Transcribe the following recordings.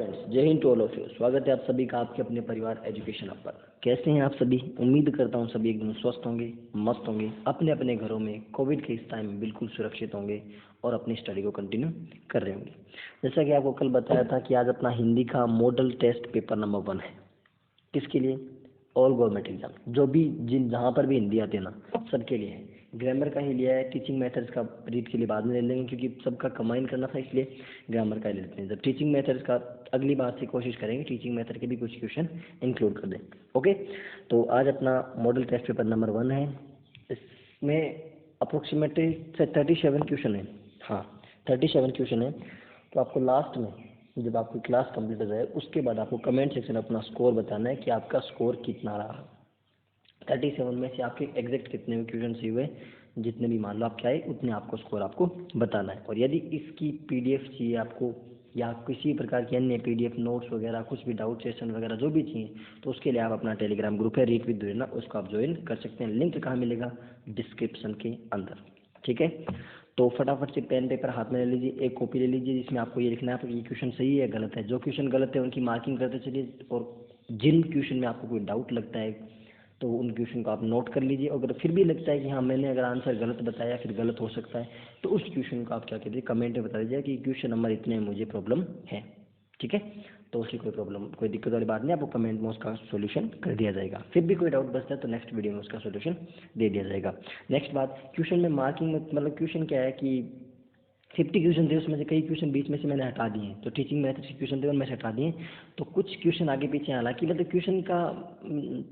Friends, Jai Hind to all of you. स्वागत है आप सभी का आपके अपने परिवार एजुकेशन हब पर। कैसे हैं आप सभी? उम्मीद करता हूं सभी एकदम स्वस्थ होंगे, मस्त होंगे, अपने अपने घरों में कोविड के इस टाइम में बिल्कुल सुरक्षित होंगे और अपनी स्टडी को कंटिन्यू कर रहे होंगे। जैसा कि आपको कल बताया था कि आज अपना हिंदी का मॉडल टेस्ट पेपर नंबर 1 है। किसके लिए? ऑल गवर्नमेंट एग्जाम, जो भी जहाँ पर भी हिंदी आती है ना, सबके लिए है। ग्रामर का ही लिया है, टीचिंग मेथड्स का रीड के लिए बाद में ले लेंगे क्योंकि सबका कंबाइन करना था, इसलिए ग्रामर का ले लेते हैं। जब टीचिंग मेथड्स का अगली बार से कोशिश करेंगे टीचिंग मेथड के भी कुछ क्वेश्चन इंक्लूड कर दें। ओके, तो आज अपना मॉडल टेस्ट पेपर नंबर 1 है। इसमें अप्रोक्सीमेटली 37 क्वेश्चन है। हाँ, 37 क्वेश्चन है। तो आपको लास्ट में जब आपकी क्लास कंप्लीट हो जाए उसके बाद आपको कमेंट सेक्शन में अपना स्कोर बताना है कि आपका स्कोर कितना रहा। 37 में से आपके एग्जैक्ट कितने भी क्वेश्चन सही हुए, जितने भी मान लो आपके आए उतने आपको स्कोर आपको बताना है। और यदि इसकी पीडीएफ चाहिए आपको या किसी प्रकार की अन्य पीडीएफ नोट्स वगैरह कुछ भी डाउट सेशन वगैरह जो भी चाहिए, तो उसके लिए आप अपना टेलीग्राम ग्रुप है रीड विद दुरेना, उसको आप ज्वाइन कर सकते हैं। लिंक कहाँ मिलेगा? डिस्क्रिप्शन के अंदर। ठीक है, तो फटाफट से पेन पेपर हाथ में ले लीजिए, एक कॉपी ले लीजिए जिसमें आपको ये लिखना है कि ये क्वेश्चन सही है गलत है। जो क्वेश्चन गलत है उनकी मार्किंग करते चलिए, और जिन क्वेश्चन में आपको कोई डाउट लगता है तो उन क्वेश्चन को आप नोट कर लीजिए। अगर फिर भी लगता है कि हाँ मैंने अगर आंसर गलत बताया फिर गलत हो सकता है, तो उस क्वेश्चन को आप क्या कीजिए, कमेंट में बता दीजिए कि क्वेश्चन नंबर इतने में मुझे प्रॉब्लम है। ठीक है, तो उसकी कोई दिक्कत वाली बात नहीं, आपको कमेंट में उसका सोल्यूशन कर दिया जाएगा। फिर भी कोई डाउट बचता है तो नेक्स्ट वीडियो में उसका सोल्यूशन दे दिया जाएगा। नेक्स्ट बात, क्वेश्चन में मार्किंग में मतलब क्वेश्चन क्या है कि 50 क्वेश्चन थे, उसमें से कई क्वेश्चन बीच में से मैंने हटा दिए हैं। तो टीचिंग मेथड के क्वेश्चन थे उनमें से हटा दिए, तो कुछ क्वेश्चन आगे पीछे, हालांकि मतलब क्वेश्चन का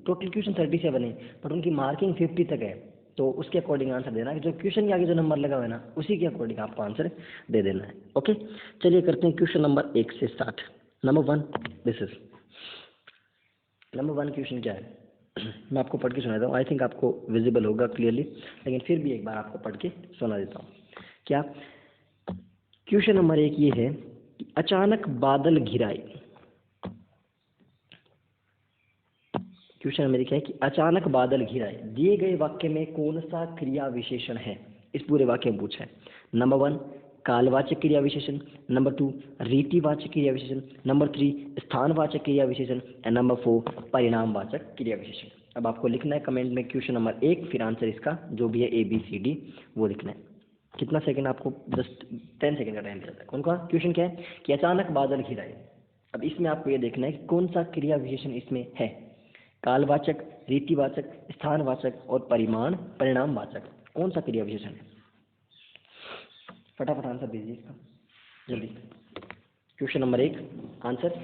टोटल क्वेश्चन 37 है बट उनकी मार्किंग 50 तक है। तो उसके अकॉर्डिंग आंसर देना है, जो क्वेश्चन के आगे जो नंबर लगा हुआ है ना उसी के अकॉर्डिंग आपको आंसर दे देना है। ओके, चलिए करते हैं क्वेश्चन नंबर 1 से start. Number 1, this is number 1। Question क्या है मैं आपको पढ़ के सुनाता हूँ। आई थिंक आपको विजिबल होगा क्लियरली, लेकिन फिर भी एक बार आपको पढ़ के सुना देता हूँ। क्या क्वेश्चन नंबर 1 ये है कि अचानक बादल घिराए। क्वेश्चन नंबर 1 है कि अचानक बादल घिराए, दिए गए वाक्य में कौन सा क्रिया विशेषण है? इस पूरे वाक्य में पूछा है। नंबर 1 कालवाचक क्रिया विशेषण, नंबर 2 रीतिवाचक क्रिया विशेषण, नंबर 3 स्थानवाचक क्रिया विशेषण एंड नंबर 4 परिणामवाचक क्रिया विशेषण। अब आपको लिखना है कमेंट में क्वेश्चन नंबर 1, फिर आंसर इसका जो भी है ABCD वो लिखना है। कितना सेकंड आपको? जस्ट 10 सेकंड का टाइम दिया था। कौन का क्वेश्चन क्या है कि अचानक बादल घिराए। अब इसमें आपको ये देखना है कि कौन सा क्रिया विशेषण इसमें है। कालवाचक, रीतिवाचक, स्थानवाचक और परिणामवाचक, कौन सा क्रिया विशेषण है? फटाफट आंसर दीजिए इसका जल्दी। Question number 1 answer.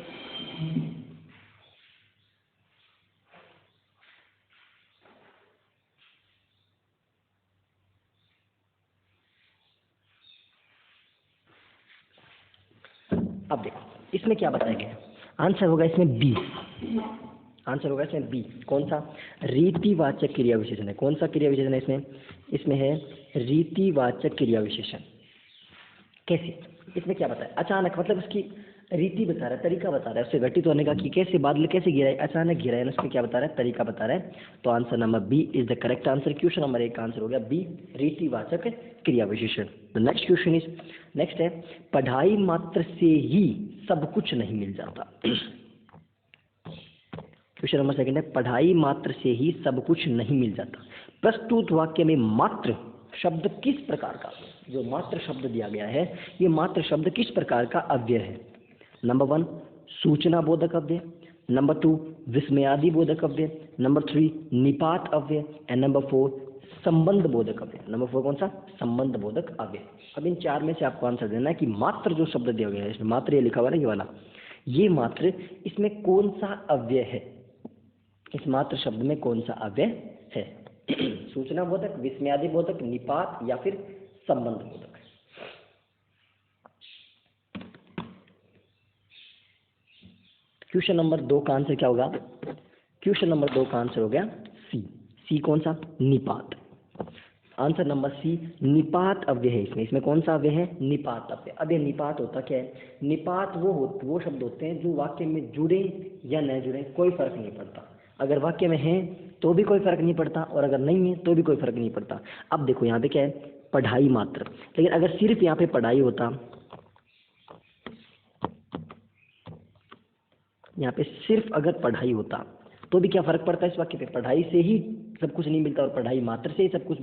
अब देखो इसमें क्या बताया गया है। आंसर होगा इसमें बी। आंसर होगा इसमें बी। कौन सा? रीतिवाचक क्रिया विशेषण है। कौन सा क्रिया विशेषण है इसमें? इसमें है रीतिवाचक क्रिया विशेषण। कैसे? इसमें क्या बताया? अचानक मतलब उसकी रीति बता रहा है, तरीका बता रहा है उससे घटित होने का, कि कैसे बादल कैसे गिराए, अचानक गिराए, उसमें क्या बता रहा है? तरीका बता रहा है। तो answer number B is the correct answer. Question number 1 का आंसर हो गया बी, रीतिवाचक क्रिया विशेषण। The next question is, next है पढ़ाई मात्र से ही सब कुछ नहीं मिल जाता। क्वेश्चन नंबर 2 है पढ़ाई मात्र से ही सब कुछ नहीं मिल जाता। प्रस्तुत वाक्य में मात्र शब्द किस प्रकार का, जो मात्र शब्द दिया गया है, ये मात्र शब्द किस प्रकार का अव्यय है? नंबर 1 सूचना बोधक अव्यय, नंबर 2 विस्मयादि बोधक अव्यय, नंबर 3 निपात अव्यय एंड नंबर 4 संबंध बोधक अव्यय। नंबर 4 कौन सा? संबंध बोधक अव्यय। अब इन 4 में से आपको आंसर देना है कि मात्र जो शब्द दिया गया है, इसमें मात्र ये लिखा हुआ है ये वाला, ये मात्र इसमें कौन सा अव्यय है? इस मात्र शब्द में कौन सा अव्यय है? सूचना बोधक, विस्मयादि बोधक, निपात या फिर संबंध बोधक। क्वेश्चन नंबर 2 का आंसर क्या होगा? क्वेश्चन नंबर 2 का आंसर हो गया सी। सी कौन सा? निपात। आंसर नंबर सी निपात अव्यय है इसमें। इसमें कौन सा अव्यय है? निपात अव्यय। अब ये निपात होता क्या है? निपात वो शब्द होते हैं जो वाक्य में जुड़े या न जुड़े कोई फर्क नहीं पड़ता। अगर वाक्य में है तो भी कोई फर्क नहीं पड़ता और अगर नहीं है तो भी कोई फर्क नहीं पड़ता। अब देखो यहाँ पे क्या है? पढ़ाई मात्र। लेकिन अगर सिर्फ यहाँ पे पढ़ाई होता यहाँ पे सिर्फ अगर पढ़ाई होता तो भी क्या फर्क पड़ता है इस वाक्य पे, पढ़ाई से ही सब कुछ नहीं मिलता और पढ़ाई मात्र से ही सब कुछ,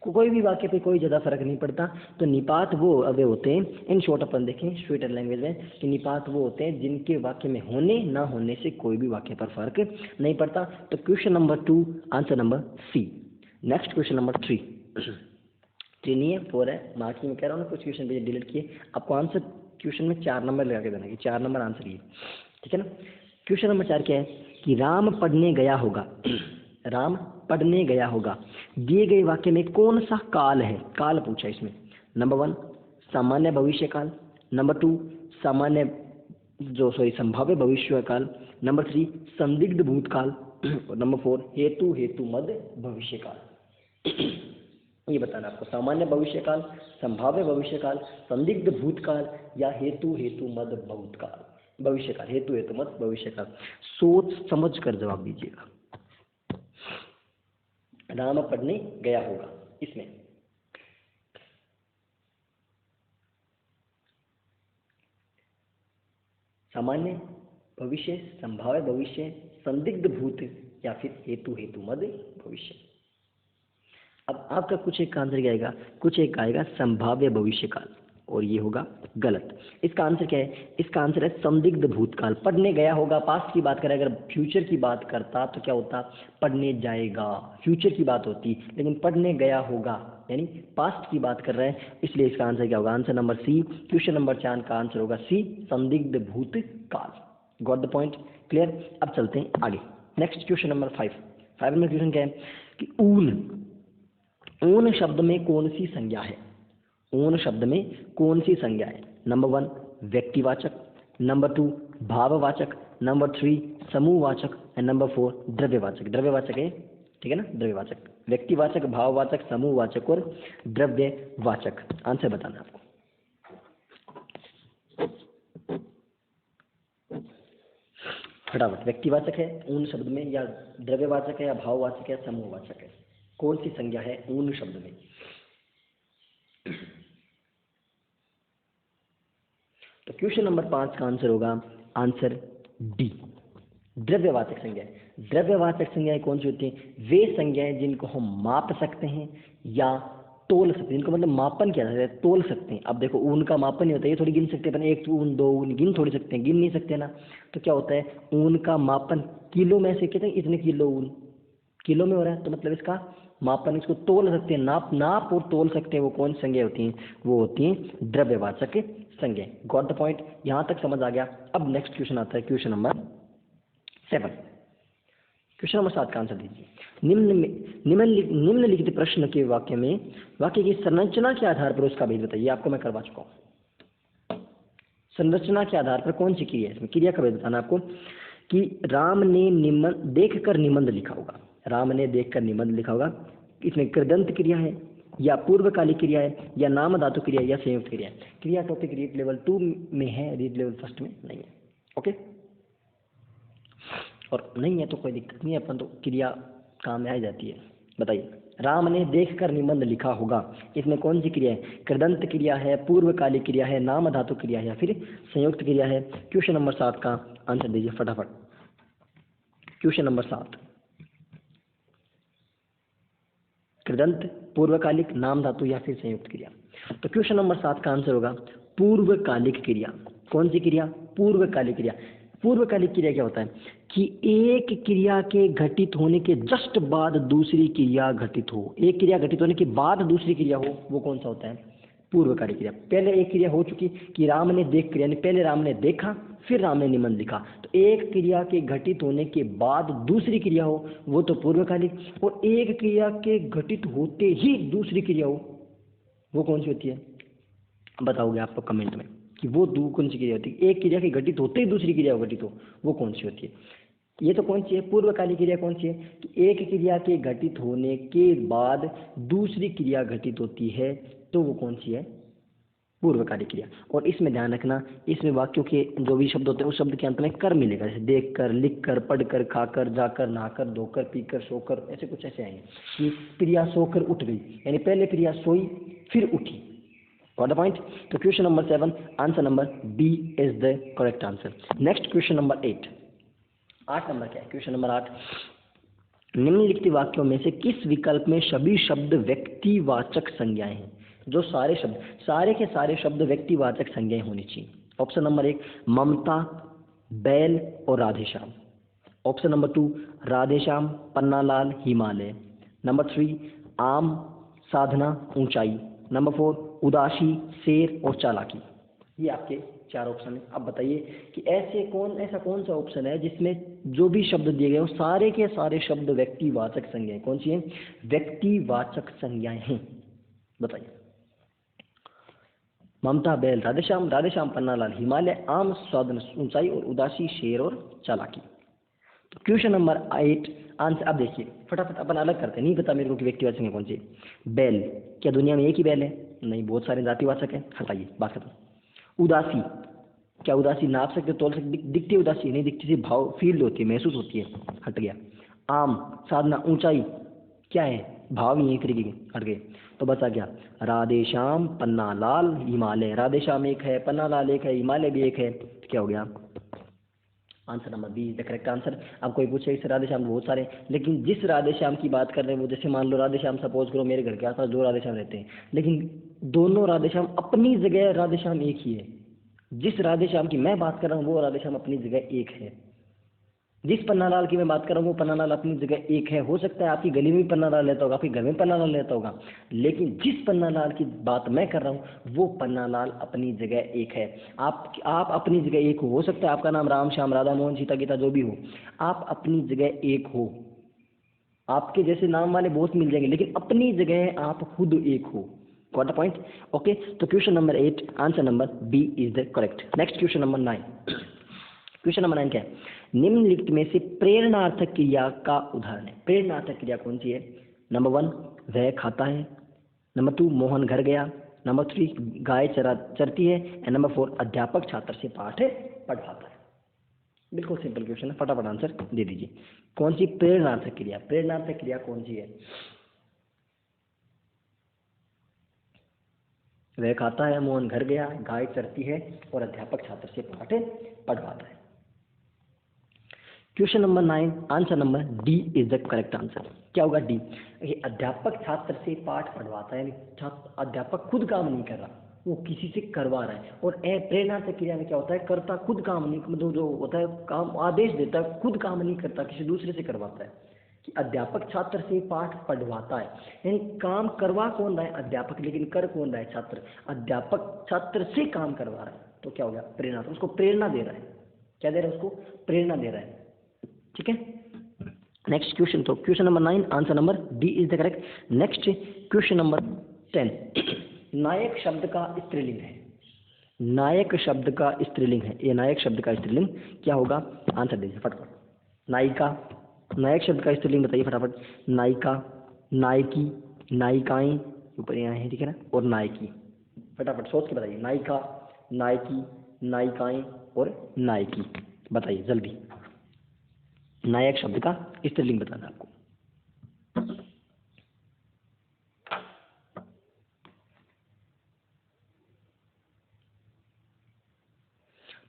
कोई भी वाक्य पे कोई ज़्यादा फर्क नहीं पड़ता। तो निपात वो अव्यय होते हैं, इन शॉर्ट अपन देखें स्वीटर लैंग्वेज में कि निपात वो होते हैं जिनके वाक्य में होने ना होने से कोई भी वाक्य पर फर्क नहीं पड़ता। तो question number 2 answer number C. Next question number 3, 3 नहीं है 4 है, मार्किंग में कह रहा हूँ ना, कुछ क्वेश्चन पे डिलीट किए, आपको आंसर क्वेश्चन में 4 नंबर लगा के देना कि 4 नंबर आंसर ये, ठीक है ना। क्वेश्चन नंबर 4 क्या है कि राम पढ़ने गया होगा, राम पढ़ने गया होगा, दिए गए वाक्य में कौन सा काल है, काल पूछा इसमें। नंबर 1 सामान्य भविष्य काल, नंबर 2 सामान्य संभाव्य भविष्य काल, नंबर 3 संदिग्ध भूतकाल, और नंबर 4 हेतु हेतु मद भविष्य काल। ये बताना आपको, सामान्य भविष्य काल, संभाव्य भविष्य काल, संदिग्ध भूतकाल या हेतु हेतु मद भूतकाल भविष्य काल, हेतु हेतु मत भविष्य काल। सोच समझ कर जवाब दीजिएगा। राम पढ़ने गया होगा, इसमें सामान्य भविष्य, संभाव्य भविष्य, संदिग्ध भूत या फिर हेतु हेतु मद भविष्य। अब आपका कुछ एक आंसर क्या आएगा, कुछ एक आएगा संभाव्य भविष्य काल, और ये होगा गलत। इसका आंसर क्या है, इसका आंसर है संदिग्ध भूतकाल। पढ़ने गया होगा पास्ट की बात करें, अगर फ्यूचर की बात करता तो क्या होता, पढ़ने जाएगा, फ्यूचर की बात होती, लेकिन पढ़ने गया होगा यानी पास्ट की बात कर रहे हैं, इसलिए इसका आंसर क्या होगा, answer number C. Question number 4 का आंसर होगा सी, संदिग्ध भूतकाल। Got the point, clear. अब चलते हैं आगे, नेक्स्ट क्वेश्चन नंबर 5। 5 में क्वेश्चन क्या है कि ऊन, ऊन शब्द में कौन सी संज्ञा है, ऊन शब्द में कौन सी संज्ञा है। नंबर 1 व्यक्तिवाचक, नंबर 2 भाववाचक, नंबर 3 समूहवाचक एंड नंबर 4 द्रव्यवाचक। द्रव्यवाचक है, ठीक है ना, द्रव्यवाचक, व्यक्तिवाचक, भाववाचक, समूहवाचक और द्रव्यवाचक। आंसर बताना आपको। फटाफट, व्यक्तिवाचक है ऊन शब्द में, या द्रव्यवाचक है, या भाववाचक है, या समूहवाचक है, कौन सी संज्ञा है ऊन शब्द में। तो क्वेश्चन नंबर 5 का आंसर होगा आंसर डी, द्रव्यवाचक संज्ञा। द्रव्यवाचक संज्ञाएं कौन सी होती हैं, वे संज्ञाएं जिनको हम माप सकते हैं या तोल सकते हैं, जिनको मतलब मापन किया जाता है, तोल सकते हैं। अब देखो ऊन का मापन नहीं होता, ये थोड़ी गिन सकते हैं, एक ऊन, 2 ऊन गिन थोड़ी सकते हैं, गिन नहीं सकते ना। तो क्या होता है, ऊन का मापन किलो में से कहते हैं, इतने किलो ऊन किलो में हो रहा है, तो मतलब इसका मापन, इसको तोल सकते हैं, नाप और तोल सकते हैं। वो कौन संज्ञा होती हैं, वो होती हैं द्रव्यवाचक संज्ञा। गॉट द पॉइंट, यहां तक समझ आ गया। अब नेक्स्ट क्वेश्चन आता है, क्वेश्चन नंबर 7। क्वेश्चन नंबर 7 का आंसर दीजिए। निम्नलिखित प्रश्न के वाक्य में वाक्य की संरचना के आधार पर उसका भेद बताइए। आपको मैं करवा चुका हूं, संरचना के आधार पर कौन सी क्रिया है, इसमें क्रिया का भेद बताना आपको। कि राम ने देखकर निबंध लिखा होगा, राम ने देखकर निबंध लिखा होगा, इसमें कृदंत क्रिया है या पूर्वकालिक क्रिया है या नाम धातु क्रिया या संयुक्त क्रिया है। क्रिया टॉपिक रीड लेवल 2 में है, रीड लेवल 1 में नहीं है। ओके, और नहीं है तो कोई दिक्कत नहीं है, अपन तो क्रिया काम में आ जाती है। बताइए, राम ने देखकर निबंध लिखा होगा, इसमें कौन सी क्रिया है, कृदंत क्रिया है, पूर्वकालिक क्रिया है, नाम धातु क्रिया है या फिर संयुक्त क्रिया है। क्वेश्चन नंबर 7 का आंसर दीजिए फटाफट। क्वेश्चन नंबर 7, कृदंत, पूर्वकालिक, नाम धातु या फिर संयुक्त क्रिया। तो क्वेश्चन नंबर 7 का आंसर होगा पूर्वकालिक क्रिया। कौन सी क्रिया, पूर्वकालिक क्रिया। पूर्वकालिक क्रिया क्या होता है कि एक क्रिया के घटित होने के जस्ट बाद दूसरी क्रिया घटित हो, एक क्रिया घटित होने के बाद दूसरी क्रिया हो, वो कौन सा होता है, पूर्वकालिक क्रिया। पहले एक क्रिया हो चुकी कि राम ने देख क्रिया, यानी पहले राम ने देखा फिर राम ने निबंध लिखा, तो एक क्रिया के घटित होने के बाद दूसरी क्रिया हो वो तो पूर्वकालिक, और एक क्रिया के घटित होते ही दूसरी क्रिया हो वो कौन सी होती है, बताओगे आप तो कमेंट में कि वो कौन सी क्रिया होती है। एक क्रिया के घटित होते ही दूसरी क्रिया घटित हो वो कौन सी होती है। ये तो कौन सी है, पूर्वकालिक क्रिया कौन सी है, कि एक क्रिया के घटित होने के बाद दूसरी क्रिया घटित होती है तो वो कौन सी है, पूर्वकालिक क्रिया। और इसमें ध्यान रखना, इसमें वाक्यों के जो भी शब्द होते हैं उस शब्द के अंत में कर मिलेगा, जैसे देख कर, लिख कर, पढ़ कर, खाकर, जाकर, नहाकर, धोकर, पीकर, सोकर, ऐसे कुछ ऐसे आएंगे कि प्रिया सोकर उठ गई, यानी पहले प्रिया सोई फिर उठी, Got the point? तो question number 7 answer number B is the correct answer. Next question number 8। 8 number क्या है? क्वेश्चन नंबर 8, निम्नलिखित वाक्यों में से किस विकल्प में सभी शब्द व्यक्तिवाचक संज्ञाएं हैं? जो सारे शब्द, सारे के सारे शब्द व्यक्तिवाचक संज्ञाएं होनी चाहिए। ऑप्शन नंबर 1 ममता, बैल और Radheshyam. Option number 2 Radheshyam, Pannalal, Himalaya. Number 3 आम, साधना, ऊंचाई। नंबर 4 उदासी, शेर और चालाकी। ये आपके 4 ऑप्शन है। अब बताइए कि ऐसा कौन सा ऑप्शन है जिसमें जो भी शब्द दिए गए हो सारे के सारे शब्द व्यक्तिवाचक संज्ञाएं कौन सी हैं? व्यक्तिवाचक संज्ञाएं हैं। बताइए। ममता, बैल, राधेश्याम, राधेश्याम, पन्नालाल, हिमालय, आम, साधना, ऊंचाई और उदासी, शेर और चालाकी। तो क्वेश्चन नंबर 8 आंसर। अब देखिए फटाफट अपन अलग करते हैं। नहीं पता मेरे को कि व्यक्तिवाचक है कौन सी। बैल, क्या दुनिया में एक ही बैल है? नहीं, बहुत सारे जातिवाचक है। हटाइए, बात खत्म। उदासी, क्या उदासी नाप सकते, तोल सकते? दिखती है उदासी? नहीं दिखती, सिर्फ भाव फील होती है, महसूस होती है। हट गया। आम, साधना, ऊंचाई, क्या है? भाव ही है एक तरीके के। हट गए। तो बचा क्या? राधेश्याम, पन्नालाल, हिमालय। राधेश्याम एक है, पन्नालाल एक है, हिमालय भी एक है। तो क्या हो गया? Answer number B is the correct answer. अब कोई पूछे इस राधेश्याम बहुत सारे, लेकिन जिस राधेश्याम की बात कर रहे हैं वो, जैसे मान लो राधेश्याम, सपोज करो मेरे घर के आसपास 2 राधेश्याम रहते हैं, लेकिन दोनों राधेश्याम अपनी जगह राधेश्याम एक ही है। जिस राधेश्याम की मैं बात कर रहा हूँ वो राधेश्याम अपनी जगह एक है। जिस पन्नालाल की मैं बात कर रहा हूँ वो पन्नालाल अपनी जगह एक है। हो सकता है आपकी गली में भी पन्नालाल रहता होगा, आपके घर में पन्नालाल रहता होगा, लेकिन जिस पन्नालाल की बात मैं कर रहा हूँ वो पन्नालाल अपनी जगह एक है। आप अपनी जगह एक हो सकता है आपका नाम राम, श्याम, राधा, मोहन, सीता, गीता जो भी हो, आप अपनी जगह एक हो। आपके जैसे नाम वाले बहुत मिल जाएंगे, लेकिन अपनी जगह आप खुद एक हो। Got the point? ओके। तो question number 8 answer number B is the correct. Next question number 9। Question number 9 क्या है? निम्नलिखित में से प्रेरणार्थक क्रिया का उदाहरण है। प्रेरणार्थक क्रिया कौन सी है? नंबर 1 वह खाता है। नंबर 2 मोहन घर गया। नंबर 3 गाय चरती है। एंड नंबर 4 अध्यापक छात्र से पाठ पढ़वाता है। बिल्कुल सिंपल क्वेश्चन है, फटाफट आंसर दे दीजिए। कौन सी प्रेरणार्थक क्रिया? प्रेरणार्थक क्रिया कौन सी है? वह खाता है, मोहन घर गया, गाय चरती है और अध्यापक छात्र से पाठ पढ़वाता है। Question number 9 answer number D is the correct answer. क्या होगा? डी। ये अध्यापक छात्र से पाठ पढ़वाता है, छात्र अध्यापक खुद काम नहीं कर रहा, वो किसी से करवा रहा है। और प्रेरणार्थक क्रिया में क्या होता है? कर्ता खुद काम नहीं, मतलब जो होता है काम आदेश देता है, खुद काम नहीं करता, किसी दूसरे से करवाता है। कि अध्यापक छात्र से पाठ पढ़वाता है, यानी काम करवा कौन रहा है? अध्यापक, लेकिन कर कौन रहा है? छात्र। अध्यापक छात्र से काम करवा रहा है, तो क्या हो गया? प्रेरणा। उसको प्रेरणा दे रहा है। क्या दे रहा है? उसको प्रेरणा दे रहा है। ठीक है। नेक्स्ट क्वेश्चन, तो question number 9 answer number D is the correct. Next question number 10। नायक शब्द का स्त्रीलिंग है। नायक शब्द का स्त्रीलिंग है। ये नायक शब्द का स्त्रीलिंग क्या होगा? आंसर दीजिए फटाफट। नायिका, नायक शब्द का स्त्रीलिंग बताइए फटाफट। नायिका, नायकी, नायिकाएं, ऊपर यहाँ है, ठीक है ना, और नायकी। फटाफट सोच के बताइए। नायिका, नायकी, नायिकाएं और नायकी। बताइए जल्दी। नायक शब्द का स्त्रीलिंग बताना आपको।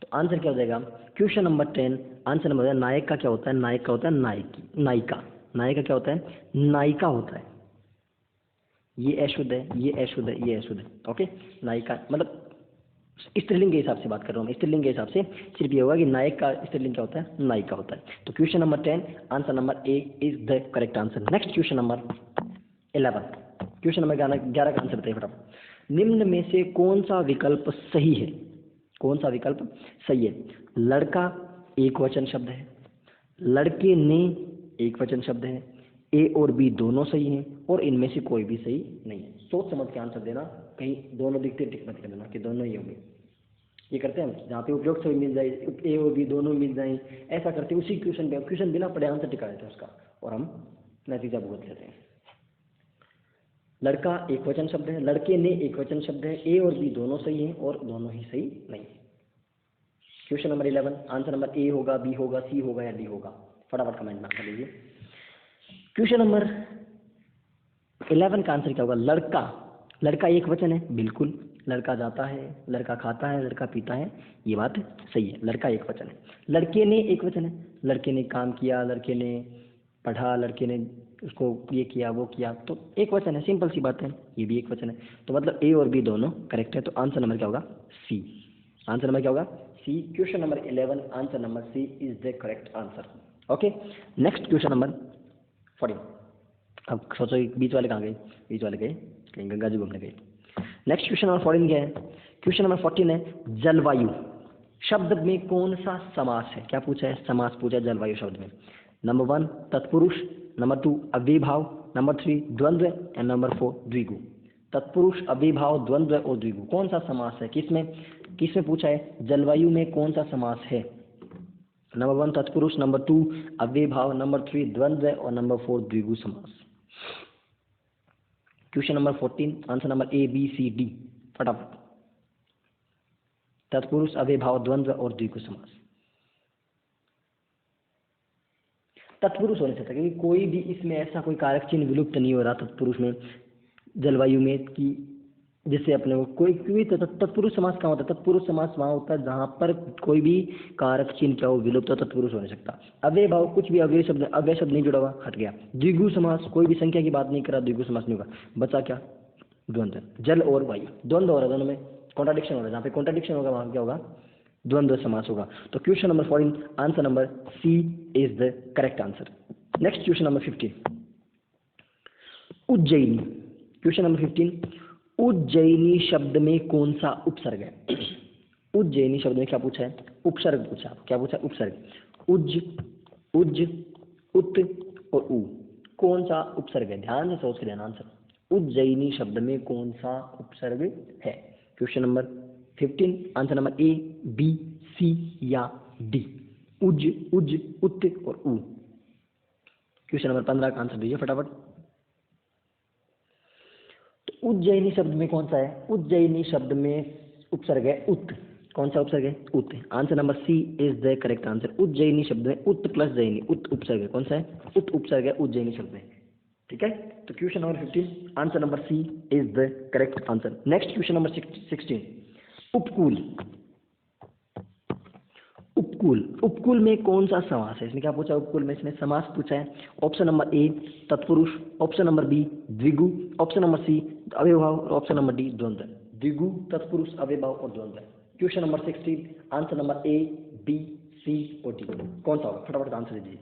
तो आंसर क्या हो जाएगा? क्वेश्चन नंबर 10 आंसर नंबर, नायक का क्या होता है? नायक का होता है नायकी, नायिका। नायक का क्या होता है? नायिका होता है। ये अशुद्ध है, ये अशुद्ध है, ये अशुद्ध है। ओके। नायिका मतलब स्त्रीलिंग के हिसाब से बात कर रहा हूँ मैं। स्त्रीलिंग के हिसाब से सिर्फ ये होगा कि नायक का स्त्रीलिंग क्या होता है? नायिका होता है। तो question number 10 answer number A is the correct answer. Next question number 11। Question number 11 का आंसर बताइए फटाफट। निम्न में से कौन सा विकल्प सही है? कौन सा विकल्प सही है? लड़का एक वचन शब्द है, लड़के ने एक वचन शब्द है, ए और बी दोनों सही हैं, और इनमें से कोई भी सही नहीं है। सोच समझ के आंसर देना, कहीं दोनों दिखते टिक मत कर देना कि दोनों ही होंगे। ये करते हैं हम, जहाँ पे उपयोग सही मिल जाए, ए और बी दोनों मिल जाए, ऐसा करते उसी क्वेश्चन बिना पढ़े आंसर टिका देते हैं उसका, और हम नतीजा भुगत लेते हैं। लड़का एक वचन शब्द है, लड़के ने एक वचन शब्द है, ए और बी दोनों सही हैं और दोनों ही सही नहीं है। क्वेश्चन नंबर 11 आंसर नंबर ए होगा, बी होगा, सी होगा या डी होगा? फटाफट कमेंट में कर लीजिए। क्वेश्चन नंबर 11 का आंसर क्या होगा? लड़का। लड़का एक वचन है, बिल्कुल। लड़का जाता है, लड़का खाता है, लड़का पीता है, ये बात सही है, लड़का एक वचन है। लड़के ने एक वचन है, लड़के ने काम किया, लड़के ने पढ़ा, लड़के ने उसको ये किया वो किया, तो एक वचन है, सिंपल सी बात है, ये भी एक वचन है। तो मतलब ए और बी दोनों करेक्ट है। तो आंसर नंबर क्या होगा? सी। आंसर नंबर क्या होगा? C. Question number 11, answer number C is the correct answer. Okay, next question number 14। अब सोचो बीच वाले कहाँ गए? बीच वाले गए कहीं गंगा जी घूमने गए। नेक्स्ट क्वेश्चन नंबर 14 क्या है? क्वेश्चन नंबर 14 है जलवायु शब्द में कौन सा समास है? क्या पूछा है? समास पूछा है जलवायु शब्द में। नंबर 1 तत्पुरुष, नंबर 2 अव्ययभाव, नंबर 3 द्वंद्व एंड नंबर 4 द्विगु। तत्पुरुष, अव्ययभाव, द्वंद्व और द्विगु, कौन सा समास है? किसमें किसमें पूछा है? जलवायु में कौन सा समास है? नंबर 1 तत्पुरुष, नंबर 2 अव्ययभाव, नंबर 3 द्वंद्व और नंबर 4 द्विगु समास। Question number 14, answer number A B C D, फटाफट। तत्पुरुष, अव्ययभाव, द्वंद्व और द्विगु समास। तत्पुरुष होने से क्योंकि कोई भी इसमें ऐसा कोई कारक चिन्ह विलुप्त नहीं हो रहा तत्पुरुष में, जलवायु में, कि जिससे अपने को कोई भी तत्पुरुष समास कहाँ होता है? तत्पुरुष समास वहाँ होता है जहाँ पर कोई भी कारक चिन्ह क्या हो विलुप्त हो, तत्पुरुष हो नहीं सकता। अव्यय भाव कुछ भी अव्यय शब्द नहीं जुड़ा हुआ, हट गया। द्विगु समास कोई भी संख्या की बात नहीं करा, द्विगु समास नहीं होगा। बचा क्या? द्वंद्व। जल और वायु द्वंद्व हो रहा है, दोनों में कॉन्ट्राडिक्शन हो रहा है, जहाँ पे कॉन्ट्राडिक्शन होगा वहाँ क्या होगा? द्वंद्व समास होगा। तो question number 14, answer number C is the correct answer. Next question number 15, Ujjayini. Question number 15, Ujjayini शब्द में कौन सा उपसर्ग है? उज्जयिनी शब्द में क्या पूछा है? उपसर्ग पूछा। क्या पूछा? उपसर्ग। उज, उज, उत और उ, कौन सा उपसर्ग है? ध्यान से सोच के देना आंसर। उज्जयिनी शब्द में कौन सा उपसर्ग है? Question number 15, answer number A B C या डी। उज, उज, उत और उ। क्वेश्चन नंबर 15 का आंसर दीजिए फटाफट। तो उज्जयिनी शब्द में कौन सा है? उज्जयिनी शब्द में उपसर्ग है उत। कौन सा उपसर्ग है? उत। Answer number C is the correct answer. Ujjayini शब्द में उत प्लस जयिनी, उत उपसर्ग है। कौन सा है? उत उपसर्ग है उज्जयिनी शब्द में। ठीक है, तो question number 15, answer number C is the correct answer. Next question number 16, उपकूल। उपकूल, उपकूल में कौन सा समास है? इसमें क्या पूछा? उपकूल में इसमें समास पूछा है। ऑप्शन नंबर ए तत्पुरुष, ऑप्शन नंबर बी द्विगु, ऑप्शन नंबर सी अव्ययभाव और ऑप्शन नंबर डी द्वंद्व। द्विगु, तत्पुरुष, अव्ययभाव और द्वंद्व। Question number 16, answer number A B C और डी, कौन सा होगा? फटाफट आंसर दीजिए।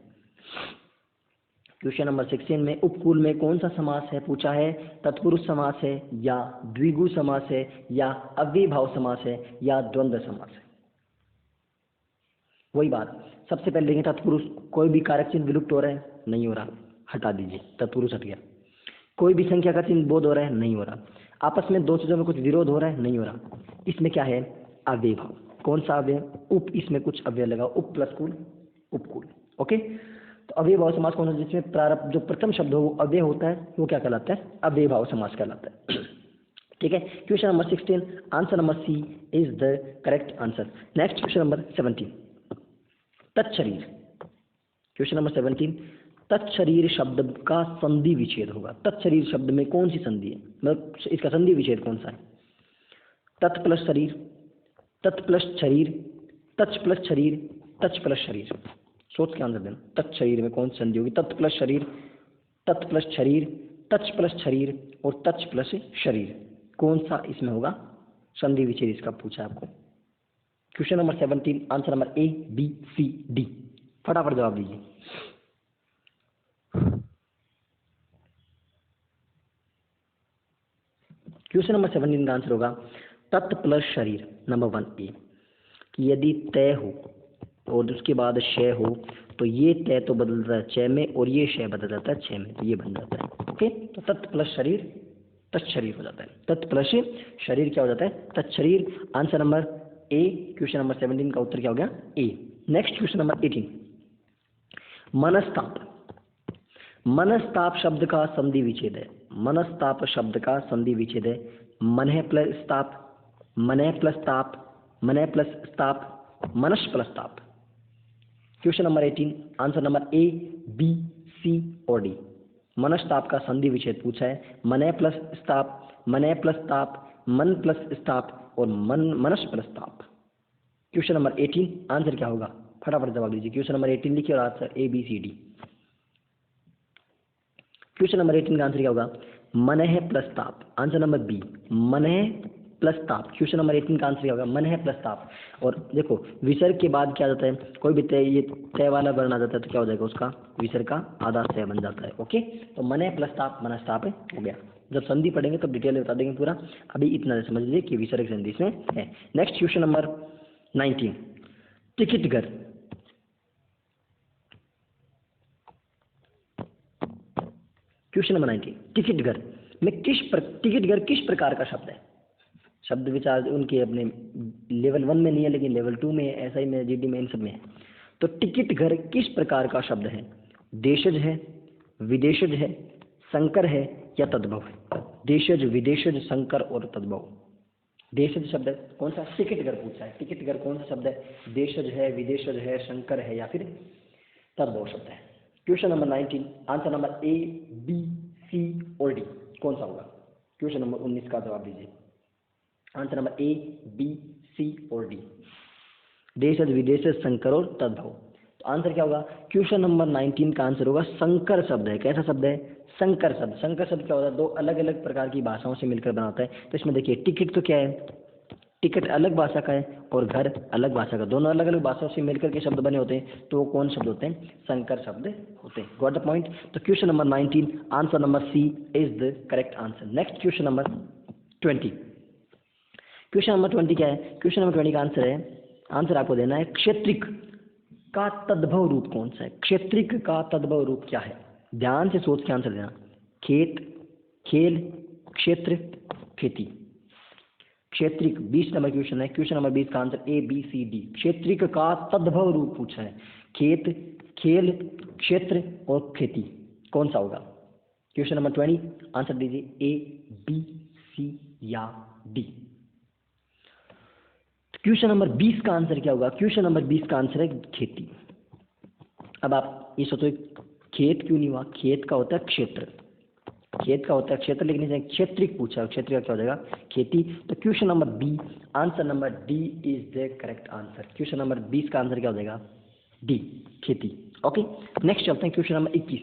क्वेश्चन नंबर 16 में उपकूल में कौन सा समास है पूछा है? तत्पुरुष समास है या द्विगु समास है या अव्ययभाव समास है या द्वंद्व समास है? वही बात, सबसे पहले देखें तत्पुरुष, कोई भी कारक चिन्ह विलुप्त हो रहा है? नहीं हो रहा, हटा दीजिए, तत्पुरुष हट गया। कोई भी संख्या का चिन्ह बोध हो रहा है? नहीं हो रहा। आपस में दो चीजों में कुछ विरोध हो रहा है? नहीं हो रहा। इसमें क्या है? अव्ययभाव। कौन सा अव्यय? उप, इसमें कुछ अव्यय लगा, उप प्लस कूल, उपकूल। ओके, तो अव्ययभाव समास कौन सा? जिसमें प्रारंभ जो प्रथम शब्द हो वो अव्यय होता है, वो क्या कहलाता है? अव्ययभाव समास कहलाता है। ठीक है, question number 16, answer number C is the correct answer. Next question number 17, तत्शरीर। क्वेश्चन नंबर 17, तत्शरीर शब्द का संधि विच्छेद होगा। तत्शरीर शब्द में कौन सी संधि है? मतलब इसका संधि विच्छेद कौन सा है? तत् प्लस शरीर, तत् प्लस शरीर, तच प्लस शरीर, तच प्लस शरीर। सोच के आंसर देना। तत् शरीर में कौन सी संधि होगी? तत् प्लस शरीर, तत् प्लस शरीर, तच प्लस शरीर और तच प्लस शरीर, कौन सा इसमें होगा संधि विच्छेद? इसका पूछा आपको। Question number 17, answer number A B C D, फटाफट जवाब दीजिए। क्वेश्चन नंबर 17 का आंसर होगा तत् प्लस शरीर, नंबर 1 ए, कि यदि तय हो और उसके बाद शय हो तो ये तय तो बदल जाता है चय में और ये शय बदल जाता है छय में, तो ये बन जाता है। ओके, तो तत् प्लस शरीर तत्शरीर हो जाता है। तत् प्लस शरीर क्या हो जाता है? तत्शरीर। Answer number A, question number 17 का उत्तर क्या हो गया? ए। नेक्स्ट क्वेश्चन नंबर 18, मनस्ताप। मनस्ताप शब्द का संधि विच्छेद है। मनस्ताप शब्द का संधि विच्छेद है मनः प्लस ताप, मनः प्लस ताप, मनः प्लस ताप, मनस प्लस ताप। Question number 18, answer number A B C और डी। मनस्ताप का संधि विच्छेद पूछा है। मनः प्लस ताप, मनः प्लस ताप, मन प्लस स्ताप और मनस प्लस ताप। क्वेश्चन नंबर 18 आंसर क्या होगा, फटाफट जवाब दीजिए। क्वेश्चन नंबर 18 लिखिए और आंसर ABCD। क्वेश्चन नंबर 18 का आंसर क्या होगा, मन है प्लस ताप। आंसर नंबर बी, मन है प्लस ताप। क्वेश्चन नंबर 18 का आंसर क्या होगा, मन है प्लस ताप। और देखो विसर्ग के बाद क्या जाता है, कोई भी तय, ये तय वाला वर्ण आ जाता है तो क्या हो जाएगा, उसका विसर्ग का आधा तय बन जाता है। ओके, तो मन है प्लस ताप, मनस ताप हो गया। जब संधि पढ़ेंगे तब डिटेल में बता देंगे पूरा, अभी इतना समझ लीजिए कि विसर्ग संधि इसमें है। नेक्स्ट क्वेश्चन नंबर 19, टिकट घर। क्वेश्चन नंबर 19, टिकट घर में टिकट घर किस प्रकार का शब्द है। शब्द विचार उनके अपने लेवल 1 में नहीं है लेकिन लेवल 2 में है, SI में, GD में, इन सब में है। तो टिकट घर किस प्रकार का शब्द है, देशज है, विदेशज है, संकर है या तद्भव है। देशज, विदेशज, संकर और तद्भव। देशज शब्द है कौन सा, टिकट घर पूछा है, टिकट घर कौन सा शब्द है, देशज है, विदेशज है, संकर है या फिर तद्भव शब्द है। Question number 19 answer number A, B, C और D कौन सा होगा। क्वेश्चन नंबर 19 का जवाब दीजिए। Answer number A, B, C और D, देशज, विदेशज, संकर और तद्भव। तो आंसर क्या होगा, क्वेश्चन नंबर 19 का आंसर होगा संकर शब्द है। कैसा शब्द है, संकर शब्द। संकर शब्द क्या होता है, दो अलग अलग प्रकार की भाषाओं से मिलकर बनाता है। तो इसमें देखिए टिकट तो क्या है, टिकट अलग भाषा का है और घर अलग भाषा का, दोनों अलग अलग भाषाओं से मिलकर के शब्द बने होते हैं, तो वो कौन शब्द होते हैं, संकर शब्द होते हैं। Got the point. तो question number 19 answer number C is the correct answer. Next question number 20। Question number 20 क्या है, क्वेश्चन नंबर 20 का आंसर है, आंसर आपको देना है क्षेत्रिक का तद्भव रूप कौन सा है। क्षेत्रिक का तद्भव रूप क्या है, ध्यान से सोच के आंसर देना। खेत, खेल, क्षेत्र, खेती। क्षेत्रिक 20 नंबर क्वेश्चन है। क्वेश्चन नंबर 20 का आंसर ABCD। क्षेत्रिक का तद्भव रूप पूछा है, खेत, खेल, क्षेत्र और खेती कौन सा होगा। क्वेश्चन नंबर 20 आंसर दीजिए A, B, C या D। क्वेश्चन नंबर 20 का आंसर क्या होगा, क्वेश्चन नंबर 20 का आंसर है खेती। अब आप ये सोचो खेत क्यों नहीं हुआ, खेत का होता है क्षेत्र, खेत का होता है क्षेत्र, लेकिन इसे क्षेत्रिक पूछा, क्षेत्र का क्या हो जाएगा, खेती। तो question number B answer number D is the correct answer. Question number 20 का आंसर क्या हो जाएगा, D, खेती। ओके, नेक्स्ट चलते हैं क्वेश्चन नंबर 21।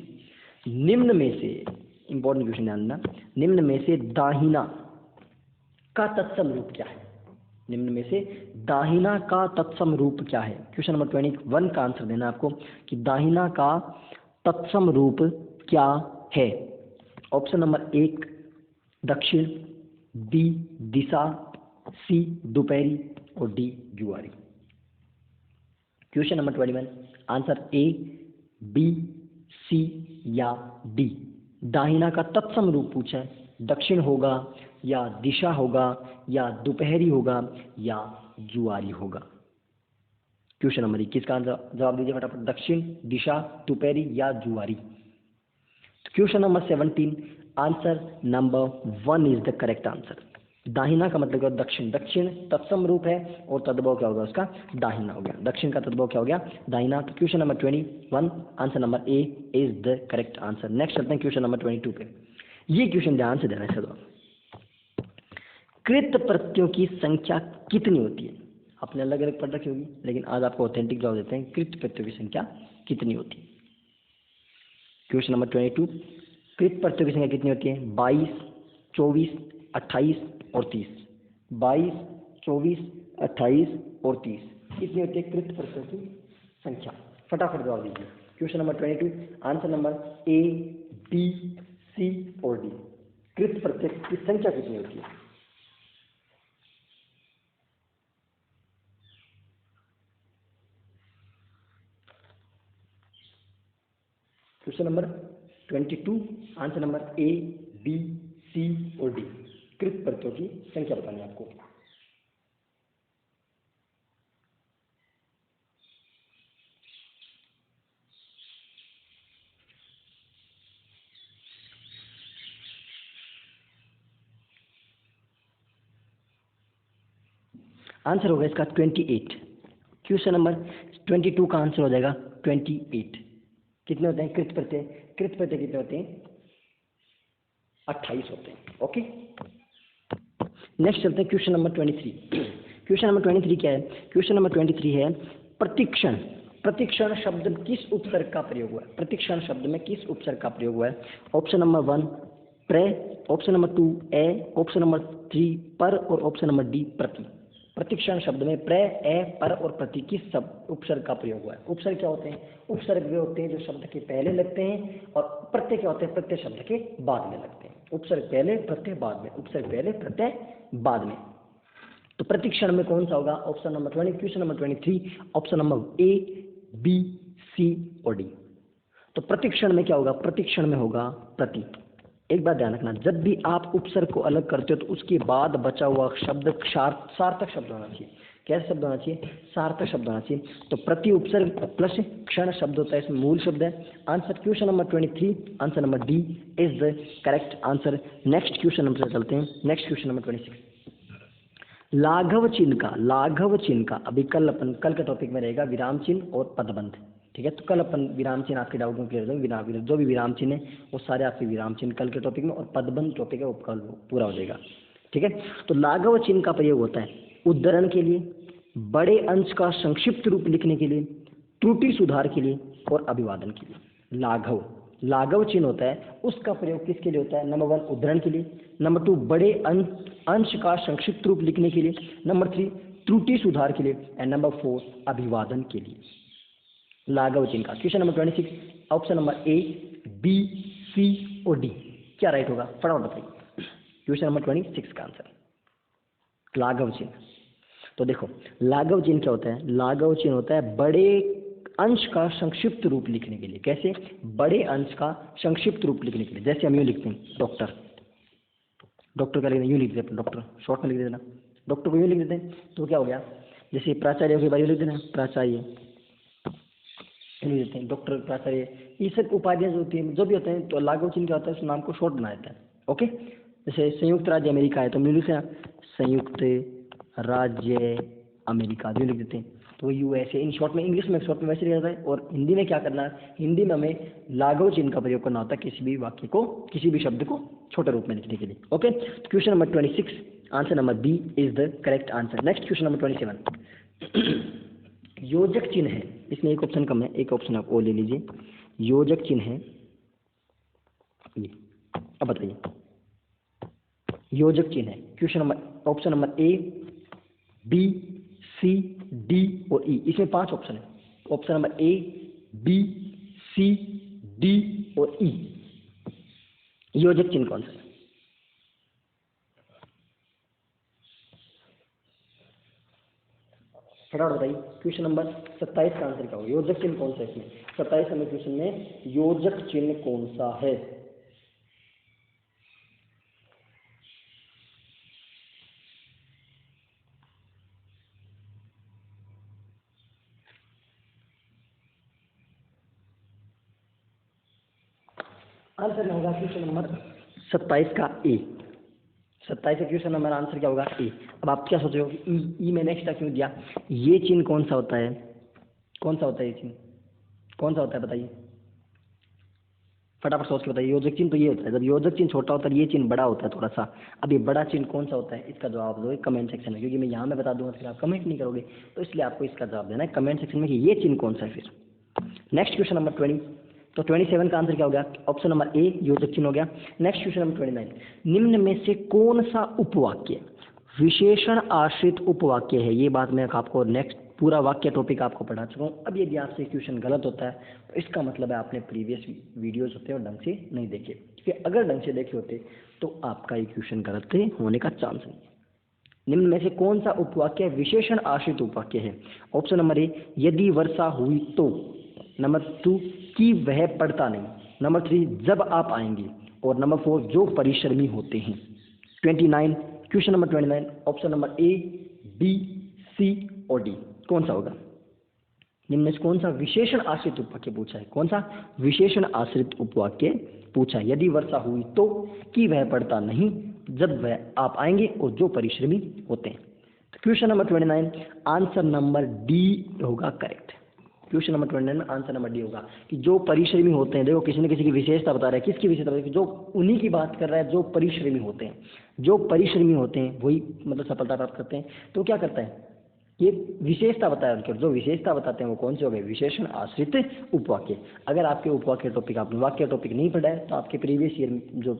निम्न में से, इंपॉर्टेंट क्वेश्चन ध्यान देना, निम्न में से दाहिना का तत्सम रूप क्या है। निम्न में से दाहिना का तत्सम रूप क्या है। क्वेश्चन नंबर 21 का आंसर देना आपको कि दाहिना का तत्सम रूप क्या है। ऑप्शन नंबर 1 दक्षिण, B दिशा, C दोपहरी और D जुआरी। Question number 21 answer A, B, C या D। दाहिना का तत्सम रूप पूछा है, दक्षिण होगा या दिशा होगा या दोपहरी होगा या जुआरी होगा। क्वेश्चन नंबर 21 का आंसर जवाब दीजिए फटाफट, दक्षिण, दिशा, दोपहरी या जुआरी। Question number 17 answer number 1 is the correct answer. दाहिना का मतलब क्या, दक्षिण, दक्षिण तत्सम रूप है और तद्भव क्या होगा उसका, दाहिना हो गया। दक्षिण का तद्भव क्या हो गया, दाहिना। तो question number 21 answer number A is the correct answer. Next चलते हैं क्वेश्चन नंबर 22 पे। ये क्वेश्चन ध्यान से देना है सर, कृत प्रत्ययों की संख्या कितनी होती है। आपने अलग अलग पढ़ रखी होगी लेकिन आज आपको ऑथेंटिक जवाब देते हैं, कृत प्रत्ययों की संख्या कितनी होती है। क्वेश्चन नंबर 22, कृत प्रत्ययों की संख्या कितनी होती है, 22, 24, 28 और 30। 22, 24, 28 और 30 कितनी होती है कृत प्रत्ययों की संख्या। फटाफट जवाब दीजिए। Question number 22 answer number A, B, C और D। कृत प्रत्यय की संख्या कितनी होती है। Question number 22 answer number A, B, C और D। कृत प्रत्ययों की संख्या बतानी है आपको। आंसर होगा इसका 28। क्वेश्चन नंबर 22 का आंसर हो जाएगा 28। कितने होते हैं कृत प्रत्यय, कृत प्रत्यय कितने होते हैं, 28 होते हैं। ओके, नेक्स्ट चलते हैं क्वेश्चन नंबर 23। क्वेश्चन नंबर 23 क्या है? क्वेश्चन नंबर 23 है प्रतिक्षण। प्रतिक्षण शब्द किस उपसर्ग का प्रयोग हुआ है? प्रतिक्षण शब्द में किस उपसर्ग का प्रयोग हुआ है? ऑप्शन नंबर 1 प्रे, ऑप्शन नंबर 2 ए, ऑप्शन नंबर 3 पर और ऑप्शन नंबर डी प्रति। प्रतिक्षण शब्द में प्रे, ए, पर और प्रति किस शब्द उपसर्ग का प्रयोग हुआ है? उपसर्ग क्या होते हैं? उपसर्ग वे होते हैं जो शब्द के पहले लगते हैं, और प्रत्यय क्या होते हैं? प्रत्यय शब्द के बाद में लगते हैं। उपसर्ग पहले, प्रत्यय बाद में। उपसर्ग पहले, प्रत्यय बाद में। तो प्रतिक्षण में कौन सा होगा? Option number 20, question number 23, option number A, B, C और डी। तो प्रतिक्षण में क्या होगा? प्रतिक्षण में होगा प्रति। एक बात ध्यान रखना, जब भी आप उपसर्ग को अलग करते हो तो उसके बाद बचा हुआ शब्द सार्थक शब्द होना चाहिए। कैसा शब्द होना चाहिए? सार्थक शब्द होना चाहिए। तो प्रति उपसर्ग प्लस क्षण शब्द होता है, इसमें मूल शब्द है। Answer question number 23, answer number D is the correct answer. Next question number से चलते हैं। नेक्स्ट क्वेश्चन नंबर 26, लाघव चिन्ह का अभी कल के टॉपिक में रहेगा विराम चिन्ह और पदबंध। ठीक है, तो कल अपन विराम चिन्ह आपके डाउट में क्लियर हो जाएगा। जो भी विराम चिन्ह है वो सारे आपके विराम चिन्ह कल के टॉपिक में, और पदबंध टॉपिक है वो कल पूरा हो जाएगा। ठीक है, तो लाघव चिन्ह का प्रयोग होता है उद्धरण के लिए, बड़े अंश का संक्षिप्त रूप लिखने के लिए, त्रुटि सुधार के लिए और अभिवादन के लिए। लाघव चिन्ह होता है, उसका प्रयोग किसके लिए होता है? नंबर 1 उद्धरण के लिए, नंबर 2 बड़े अंश का संक्षिप्त रूप लिखने के लिए, नंबर 3 त्रुटि सुधार के लिए, एंड नंबर 4 अभिवादन के लिए। लाघव चिन्ह का question number 26, option number A, B, C और डी क्या राइट होगा? फटाफट बताइए। क्वेश्चन नंबर 26 का आंसर लाघव चिन्ह। तो देखो, लाघव चिन्ह क्या होता है? लाघव चिन्ह होता है बड़े अंश का संक्षिप्त रूप लिखने के लिए। कैसे? बड़े अंश का संक्षिप्त रूप लिखने के लिए। जैसे हम यूँ लिखते हैं डॉक्टर, डॉक्टर का लिखना यूँ लिख देते हैं, डॉक्टर शॉर्ट में लिख देना, डॉक्टर को यूँ लिख देते हैं, तो क्या हो गया? जैसे प्राचार्य के बारे में लिख देना प्राचार्य, लिख देते हैं डॉक्टर, प्राचार्य, ये सब उपाधियाँ जो होती हैं, जो भी होते हैं, तो लाघव चिन्ह क्या होता है? उस नाम को शॉर्ट बना देता है। ओके, जैसे संयुक्त राज्य अमेरिका है तो हम लिख से संयुक्त राज्य अमेरिका जो लिख देते हैं, तो यूएसए इन शॉर्ट में, इंग्लिश में शॉर्ट में वैसे लिखा जाता है। और हिंदी में क्या करना है? हिंदी में हमें लाघव चिन्ह का प्रयोग करना होता है किसी भी वाक्य को, किसी भी शब्द को छोटे रूप में लिखने के लिए। ओके, तो question number 26, answer number B is the correct answer. Next question number 27, योजक चिन्ह है, इसमें एक ऑप्शन कम है, एक ऑप्शन आप ओ ले लीजिए। योजक चिन्ह है ये, अब बताइए योजक चिन्ह है। Question number option number A, B, C, D और ई, इसमें 5 ऑप्शन है। Option number A, B, C, D और ई, योजक चिन्ह कौन सा है? फटाफट बताइए। क्वेश्चन नंबर 27 का आंसर क्या होगा? योजक चिन्ह कौन सा है इसमें? 27 नंबर क्वेश्चन में योजक चिन्ह कौन सा है? आंसर होगा क्वेश्चन नंबर 27 का ए। 27 का क्वेश्चन नंबर आंसर क्या होगा? ए। अब आप क्या सोच रहे हो कि ई में नेक्स्ट क्यों दिया? ये चिन्ह कौन सा होता है? कौन सा होता है ये चिन्ह? कौन सा होता है बताइए, फटाफट सोच के बताइए। योजक चिन्ह तो ये होता है, जब योजक चिन्ह छोटा होता है ये चिन्ह बड़ा होता है थोड़ा सा। अब ये बड़ा चिन्ह कौन सा होता है? इसका जवाब दो कमेंट सेक्शन में, क्योंकि मैं यहाँ में बता दूंगा फिर आप कमेंट नहीं करोगे, तो इसलिए आपको इसका जवाब देना है कमेंट सेक्शन में कि ये चिन्ह कौन सा है। फिर नेक्स्ट क्वेश्चन नंबर 20, तो 27 का आंसर क्या हो गया? ऑप्शन नंबर ए योजक चिन्ह हो गया। नेक्स्ट क्वेश्चन नंबर 29, निम्न में से कौन सा उपवाक्य विशेषण आश्रित उपवाक्य है? ये बात मैं आपको नेक्स्ट पूरा वाक्य टॉपिक आपको पढ़ा चुका हूँ। अब यदि आपसे क्वेश्चन गलत होता है तो इसका मतलब है आपने प्रीवियस वीडियोस होते हैं और ढंग से नहीं देखे, क्योंकि अगर ढंग से देखे होते तो आपका ये क्वेश्चन गलत होने का चांस नहीं है। निम्न में से कौन सा उपवाक्य विशेषण आश्रित उपवाक्य है? ऑप्शन नंबर ए, यदि वर्षा हुई तो, नंबर 2 कि वह पढ़ता नहीं, नंबर 3 जब आप आएंगे, और नंबर 4 जो परिश्रमी होते हैं। 29, question number 29, option number A, B, C और डी कौन सा होगा? निम्न में से कौन सा विशेषण आश्रित उपवाक्य पूछा है? कौन सा विशेषण आश्रित उपवाक्य पूछा है? यदि वर्षा हुई तो, कि वह पढ़ता नहीं, जब वह आप आएंगे और जो परिश्रमी होते हैं। तो question number 29 answer number D होगा करेक्ट। क्वेश्चन नंबर 29 में आंसर नंबर डी होगा कि जो परिश्रमी होते हैं, देखो किसी न किसी की विशेषता बता रहा है, किसकी विशेषता बता रहा है, जो उन्हीं की बात कर रहा है जो परिश्रमी होते हैं, जो परिश्रमी होते हैं वही मतलब सफलता प्राप्त करते हैं। तो क्या करता है, ये विशेषता बताया उनके, जो विशेषता बताते हैं वो कौन से हो गए, विशेषण आश्रित उपवाक्य। अगर आपके उपवाक्य टॉपिक, आपने वाक्य टॉपिक नहीं पढ़ा है तो आपके प्रीवियस ईयर जो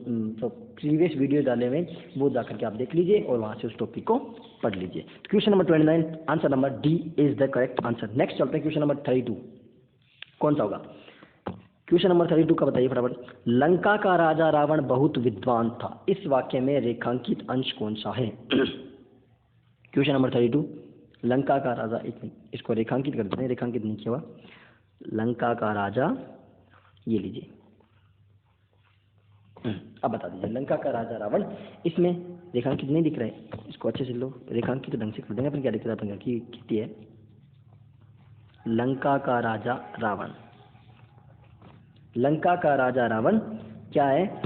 प्रीवियस वीडियो डाले हुए वो जाकर के आप देख लीजिए और वहाँ से उस टॉपिक को पढ़ लीजिए। Question number 29 answer number D is the correct answer. Next चलते हैं क्वेश्चन नंबर 32, कौन सा होगा क्वेश्चन नंबर 32 का बताइए फटाफट। लंका का राजा रावण बहुत विद्वान था, इस वाक्य में रेखांकित अंश कौन सा है। क्वेश्चन नंबर 32, लंका का राजा, एक मिनट इसको रेखांकित कर देते हैं, रेखांकित नहीं किया हुआ। लंका का राजा, ये लीजिए, अब बता दीजिए लंका का राजा रावण, इसमें रेखांकित नहीं दिख रहा है, इसको अच्छे से लो, रेखांकित ढंग से कर देंगे अपन, क्या दिख रहा है अपन की कितनी है। लंका का राजा रावण, लंका का राजा रावण क्या है,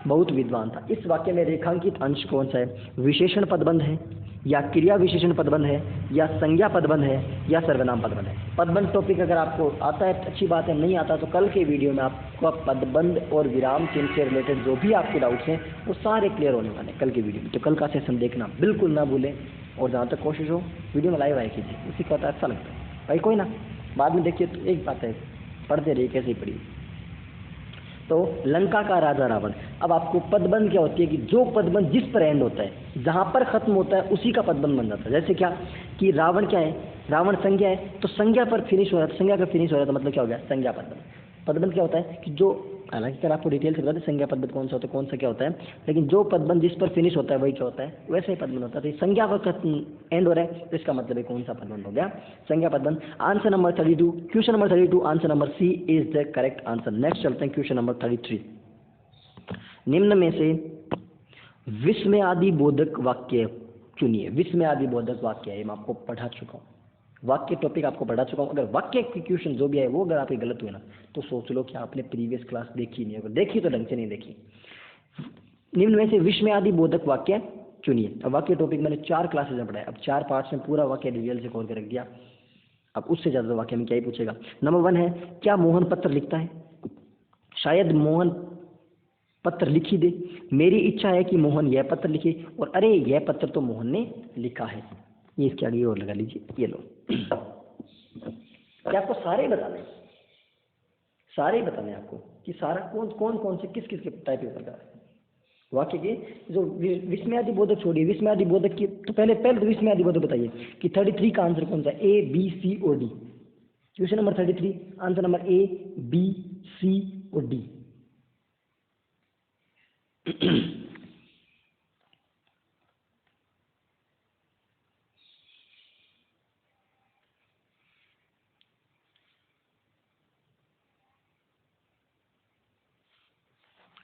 बहुत विद्वान था। इस वाक्य में रेखांकित अंश कौन सा है, विशेषण पदबंध है या क्रिया विशेषण पदबंध है या संज्ञा पदबंध है या सर्वनाम पदबंध है। पदबंध टॉपिक अगर आपको आता है अच्छी बात है, नहीं आता तो कल के वीडियो में आपको पदबंध और विराम चिन्ह से रिलेटेड जो भी आपके डाउट्स हैं वो सारे क्लियर होने वाले हैं कल के वीडियो में। तो कल का सेशन देखना बिल्कुल ना भूलें और जहाँ तक कोशिश हो वीडियो में लाइव आए कीजिए, उसी का होता है अच्छा लगता है भाई। कोई ना बाद में देखिए, तो एक बात है पढ़ते रहिए कैसे ही पढ़िए। तो लंका का राजा रावण, अब आपको पदबंध क्या होती है कि जो पदबंध जिस पर एंड होता है, जहां पर खत्म होता है उसी का पदबंध बन जाता है। जैसे क्या कि रावण क्या है, रावण संज्ञा है, तो संज्ञा पर फिनिश हो रहा है, संज्ञा का फिनिश हो रहा है तो मतलब क्या हो गया, संज्ञा पदबंध। पदबंध क्या होता है कि जो, हालांकि अगर आपको डिटेल से बता दें संज्ञा पदबंध कौन सा होता है, कौन सा क्या होता है, लेकिन जो पदबंध जिस पर फिनिश होता है वही क्या होता है, वैसे ही पदबंध होता है। तो संज्ञा पर एंड हो रहा है तो इसका मतलब है कौन सा पदबंध हो गया, संज्ञा पदबंध। Answer number 32, question number 32 answer number C is the correct answer. Next चलते हैं क्वेश्चन नंबर 33। निम्न में से विस्मयादि बोधक वाक्य चुनिए। विस्मयादि बोधक वाक्य है, मैं आपको पढ़ा चुका हूँ, वाक्य टॉपिक आपको पढ़ा चुका हूँ। अगर वाक्य की क्वेश्चन जो भी है वो अगर आपके गलत हुए ना तो सोच लो कि आपने प्रीवियस क्लास देखी नहीं, अगर देखी तो ढंग से नहीं देखी। निम्न में से विस्मयादि बोधक वाक्य चुनिए। अब वाक्य टॉपिक मैंने 4 क्लासेज में पढ़ाया, अब 4 पार्ट्स में पूरा वाक्य डिटेल से खोल कर रख दिया। अब उससे ज़्यादा वाक्य में क्या ही पूछेगा। नंबर 1 है, क्या मोहन पत्र लिखता है, शायद मोहन पत्र लिखी दे, मेरी इच्छा है कि मोहन यह पत्र लिखे, और अरे यह पत्र तो मोहन ने लिखा है। ये इसके आगे और लगा लीजिए, ये लो। क्या आपको सारे बताने हैं, सारे बताने हैं आपको कि सारा कौन से किस किस के टाइप के प्रकार है वाक्य के। जो विस्मयादि बोधक छोड़िए, विस्मयादि बोधक की तो पहले तो विस्मयादि बोधक बताइए कि 33 का आंसर कौन सा है, ए बी सी और D. Question number 33 answer number A B C और डी।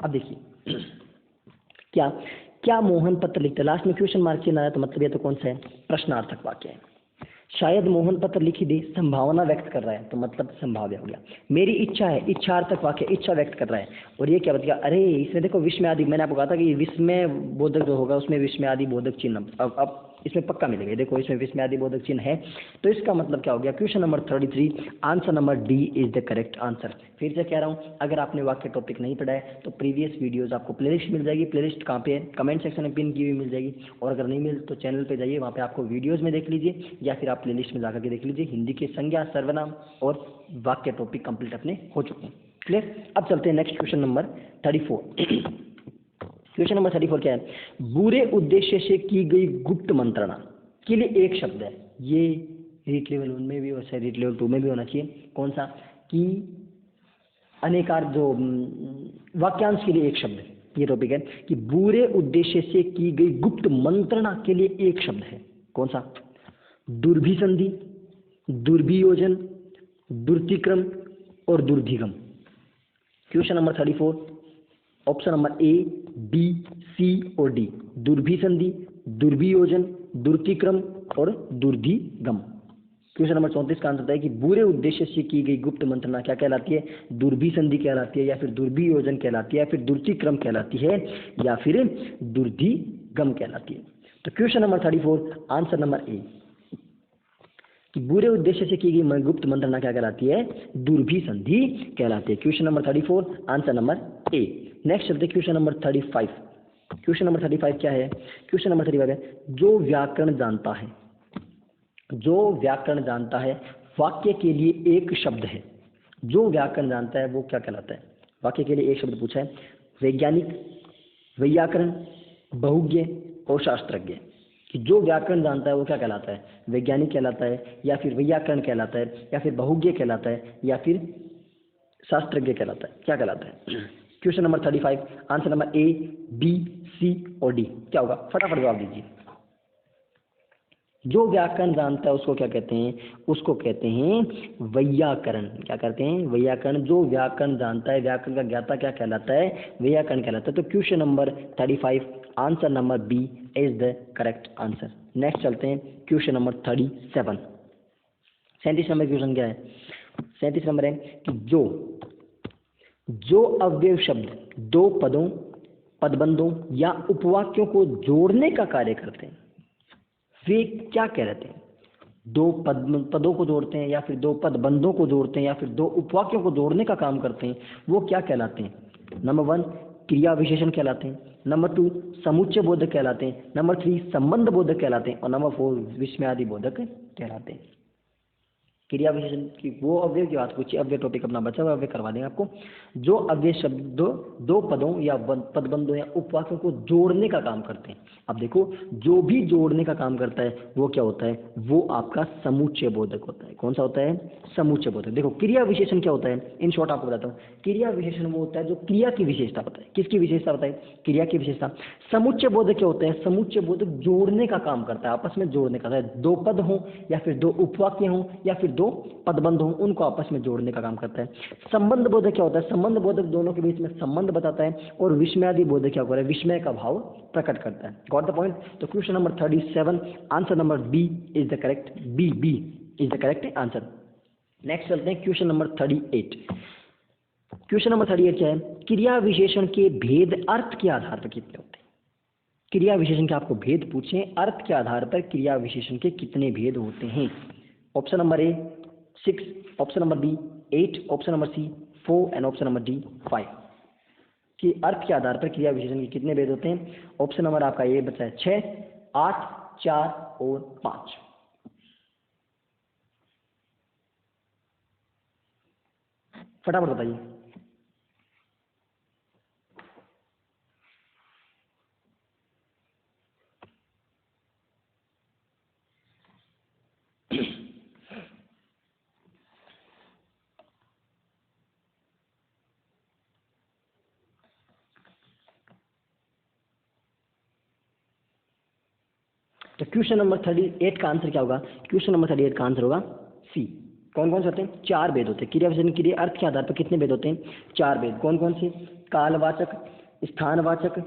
अब देखिए क्या क्या मोहन पत्र लिखता है, लास्ट में क्वेश्चन मार्क चिन्ह आया तो मतलब ये तो कौन सा है, प्रश्नार्थक वाक्य है। शायद मोहन पत्र लिखी दे, संभावना व्यक्त कर रहा है तो मतलब संभाव्य हो गया। मेरी इच्छा है, इच्छार्थक वाक्य, इच्छा व्यक्त कर रहा है। और ये क्या बताया, अरे इसमें देखो विस्मय आदि, मैंने आपको कहा था कि विस्मय बोधक जो होगा उसमें विस्मय आदि बोधक चिन्ह अब इसमें पक्का मिलेगा। देखो इसमें विस्मय आदि बोधक चिन्ह है तो इसका मतलब क्या हो गया, question number 33 answer number D is the correct answer. फिर से कह रहा हूँ, अगर आपने वाक्य टॉपिक नहीं पढ़ा है तो प्रीवियस वीडियोस आपको प्लेलिस्ट मिल जाएगी। प्लेलिस्ट कहाँ पे है, कमेंट सेक्शन में पिन की हुई मिल जाएगी, और अगर नहीं मिल तो चैनल पे जाइए, वहाँ पे आपको वीडियोस में देख लीजिए या फिर आप प्लेलिस्ट में जाकर के देख लीजिए। हिंदी के संज्ञा, सर्वनाम और वाक्य टॉपिक कंप्लीट अपने हो चुके हैं। क्लियर। अब चलते हैं next question number 34। Question number 34 क्या है, बुरे उद्देश्य से की गई गुप्त मंत्रणा के लिए एक शब्द है। ये रीट लेवल 1 में भी और रीट लेवल 2 में भी होना चाहिए। कौन सा, कि अनेकार जो वाक्यांश के लिए एक शब्द है। ये टॉपिक है कि बुरे उद्देश्य से की गई गुप्त मंत्रणा के लिए एक शब्द है। कौन सा, दुर्भिसंधि, दुर्भियोजन, दुर्तिक्रम और दुर्धिगम। Question number 34 option number A B C और डी, दुर्भिसंधि, दुर्भियोजन, दुर्तिक्रम और दुर्धिगम। क्वेश्चन नंबर 34 का आंसर है कि बुरे उद्देश्य से की गई गुप्त मंत्रणा क्या कहलाती है, दुर्भिसंधि कहलाती है, या फिर दुर्भियोजन कहलाती है, या फिर दुर्तिक्रम कहलाती है, या फिर दुर्धिगम कहलाती है। तो क्वेश्चन नंबर 34 आंसर नंबर ए। कि बुरे उद्देश्य से की गई गुप्त मंत्रणा क्या कहलाती है? दुर्भी संधि कहलाती है। क्वेश्चन नंबर 34, आंसर नंबर ए। नेक्स्ट चलते क्वेश्चन नंबर 35। क्वेश्चन नंबर 35 क्या है? क्वेश्चन नंबर 35 है, जो व्याकरण जानता है, जो व्याकरण जानता है वाक्य के लिए एक शब्द है। जो व्याकरण जानता है वो क्या कहलाता है? वाक्य के लिए एक शब्द पूछा है। वैज्ञानिक, वैयाकरण, बहुज्ञ और शास्त्रज्ञ। कि जो व्याकरण जानता है वो क्या कहलाता है? वैज्ञानिक कहलाता है, या फिर वैयाकरण कहलाता है, या फिर बहुज्ञ कहलाता है, या फिर शास्त्रज्ञ कहलाता है? क्या कहलाता है? Question number 35, answer number A, B, C और डी क्या होगा? फटाफट जवाब दीजिए। जो व्याकरण जानता है उसको क्या कहते हैं? उसको कहते हैं वैयाकरण। क्या कहते हैं? वैयाकरण। जो व्याकरण जानता है, व्याकरण का ज्ञाता क्या कहलाता है? वैयाकरण कहलाता है। तो question number 35, answer number B is the correct answer. Next चलते हैं क्वेश्चन नंबर 37। 37 नंबर क्वेश्चन क्या है? 37 नंबर है कि जो अव्यय शब्द दो पदों, पदबंधों या उपवाक्यों को जोड़ने का कार्य करते हैं वे क्या कहलाते हैं? दो पदों को जोड़ते हैं, या फिर दो पदबंधों को जोड़ते हैं, या फिर दो उपवाक्यों को जोड़ने का काम करते हैं, वो क्या कहलाते हैं? नंबर 1 क्रिया विशेषण कहलाते हैं, नंबर 2 समुच्चय बोधक कहलाते हैं, नंबर 3 संबंध बोधक कहलाते हैं, और नंबर 4 विस्मयादि बोधक कहलाते हैं। क्रिया विशेषण की वो अव्यय की बात पूछिए, अव्यय टॉपिक अपना बचा हुआ अव्यय करवा देंगे आपको। जो अव्यय शब्द दो पदों या पदबंधों या उपवाक्यों को जोड़ने का काम करते हैं। अब देखो, जो भी जोड़ने का काम करता है वो क्या होता है? वो आपका समुच्चय बोधक होता है। कौन सा होता है? समुच्चय बोधक। देखो क्रिया विशेषण क्या होता है, इन शॉर्ट आपको बताता हूँ। क्रिया विशेषण वो होता है जो क्रिया की विशेषता बताए। किसकी विशेषता बताए? क्रिया की विशेषता। समुच्चय बोधक क्या होता है? समुच्चय बोधक जोड़ने का काम करता है, आपस में जोड़ने का। दो पद हो, या फिर दो उपवाक्य हो, या फिर दो पदबंध हो, उनको आपस में जोड़ने का काम करता है। संबंध बोधक क्या होता है? संबंध बोधक दोनों के बीच में संबंध बताता है। और विस्मयादि बोधक क्या होता है? विस्मय का भाव प्रकट करता है। Got the point? तो question number 37, answer number B is the correct, B is the correct answer. Next चलते हैं क्वेश्चन नंबर 38। क्वेश्चन नंबर 38 क्या है? क्रिया विशेषण के भेद अर्थ के आधार पर कितने होते हैं? क्रिया विशेषण के आपको भेद पूछे, अर्थ के आधार पर क्रिया विशेषण के कितने भेद होते हैं? Option number A 6, option number B 8, option number C 4 and option number D 5। कि अर्थ के आधार पर क्रिया विशेषण के कितने भेद होते हैं? ऑप्शन नंबर आपका ए बचा है 6, 8, 4 और 5। फटाफट बताइए। तो क्वेश्चन नंबर 38 का आंसर क्या होगा? क्वेश्चन नंबर 38 का आंसर होगा सी। कौन कौन से होते हैं? 4 भेद होते हैं। क्रिया विशेषण के लिए अर्थ के आधार पर कितने भेद होते हैं? 4 भेद। कौन कौन से? कालवाचक, स्थानवाचक,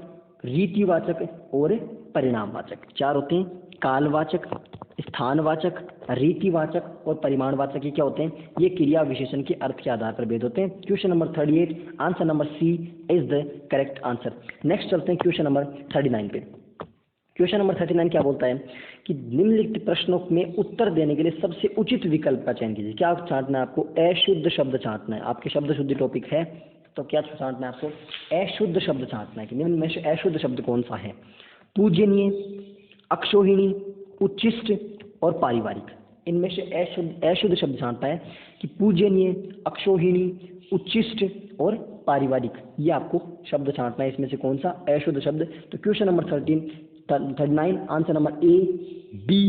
रीतिवाचक और परिणामवाचक। 4 होते हैं। कालवाचक, स्थानवाचक, रीतिवाचक और परिमाणवाचक। ये क्या होते हैं? ये क्रिया विशेषण के अर्थ के आधार पर भेद होते हैं। Question number 38, answer number C is the correct answer. Next चलते हैं क्वेश्चन नंबर 39 पे। क्वेश्चन नंबर 39 क्या बोलता है कि निम्नलिखित प्रश्नों में उत्तर देने के लिए सबसे उचित विकल्प का चयन कीजिए। क्या छांटना है आपको? अशुद्ध शब्द छांटना है। आपके शब्द शुद्धि टॉपिक है, तो क्या छांटना है आपको? अशुद्ध शब्द छांटना है। कि निम्न में से अशुद्ध शब्द कौन सा है? पूजनीय, अक्षोहिणी, उच्छिष्ट और पारिवारिक। इनमें से अशुद्ध शब्द छांटना है कि पूजनीय, अक्षोहिणी, उच्छिष्ट और पारिवारिक। ये आपको शब्द छांटना है। इसमें से कौन सा अशुद्ध शब्द? तो question number 39, answer number A, B,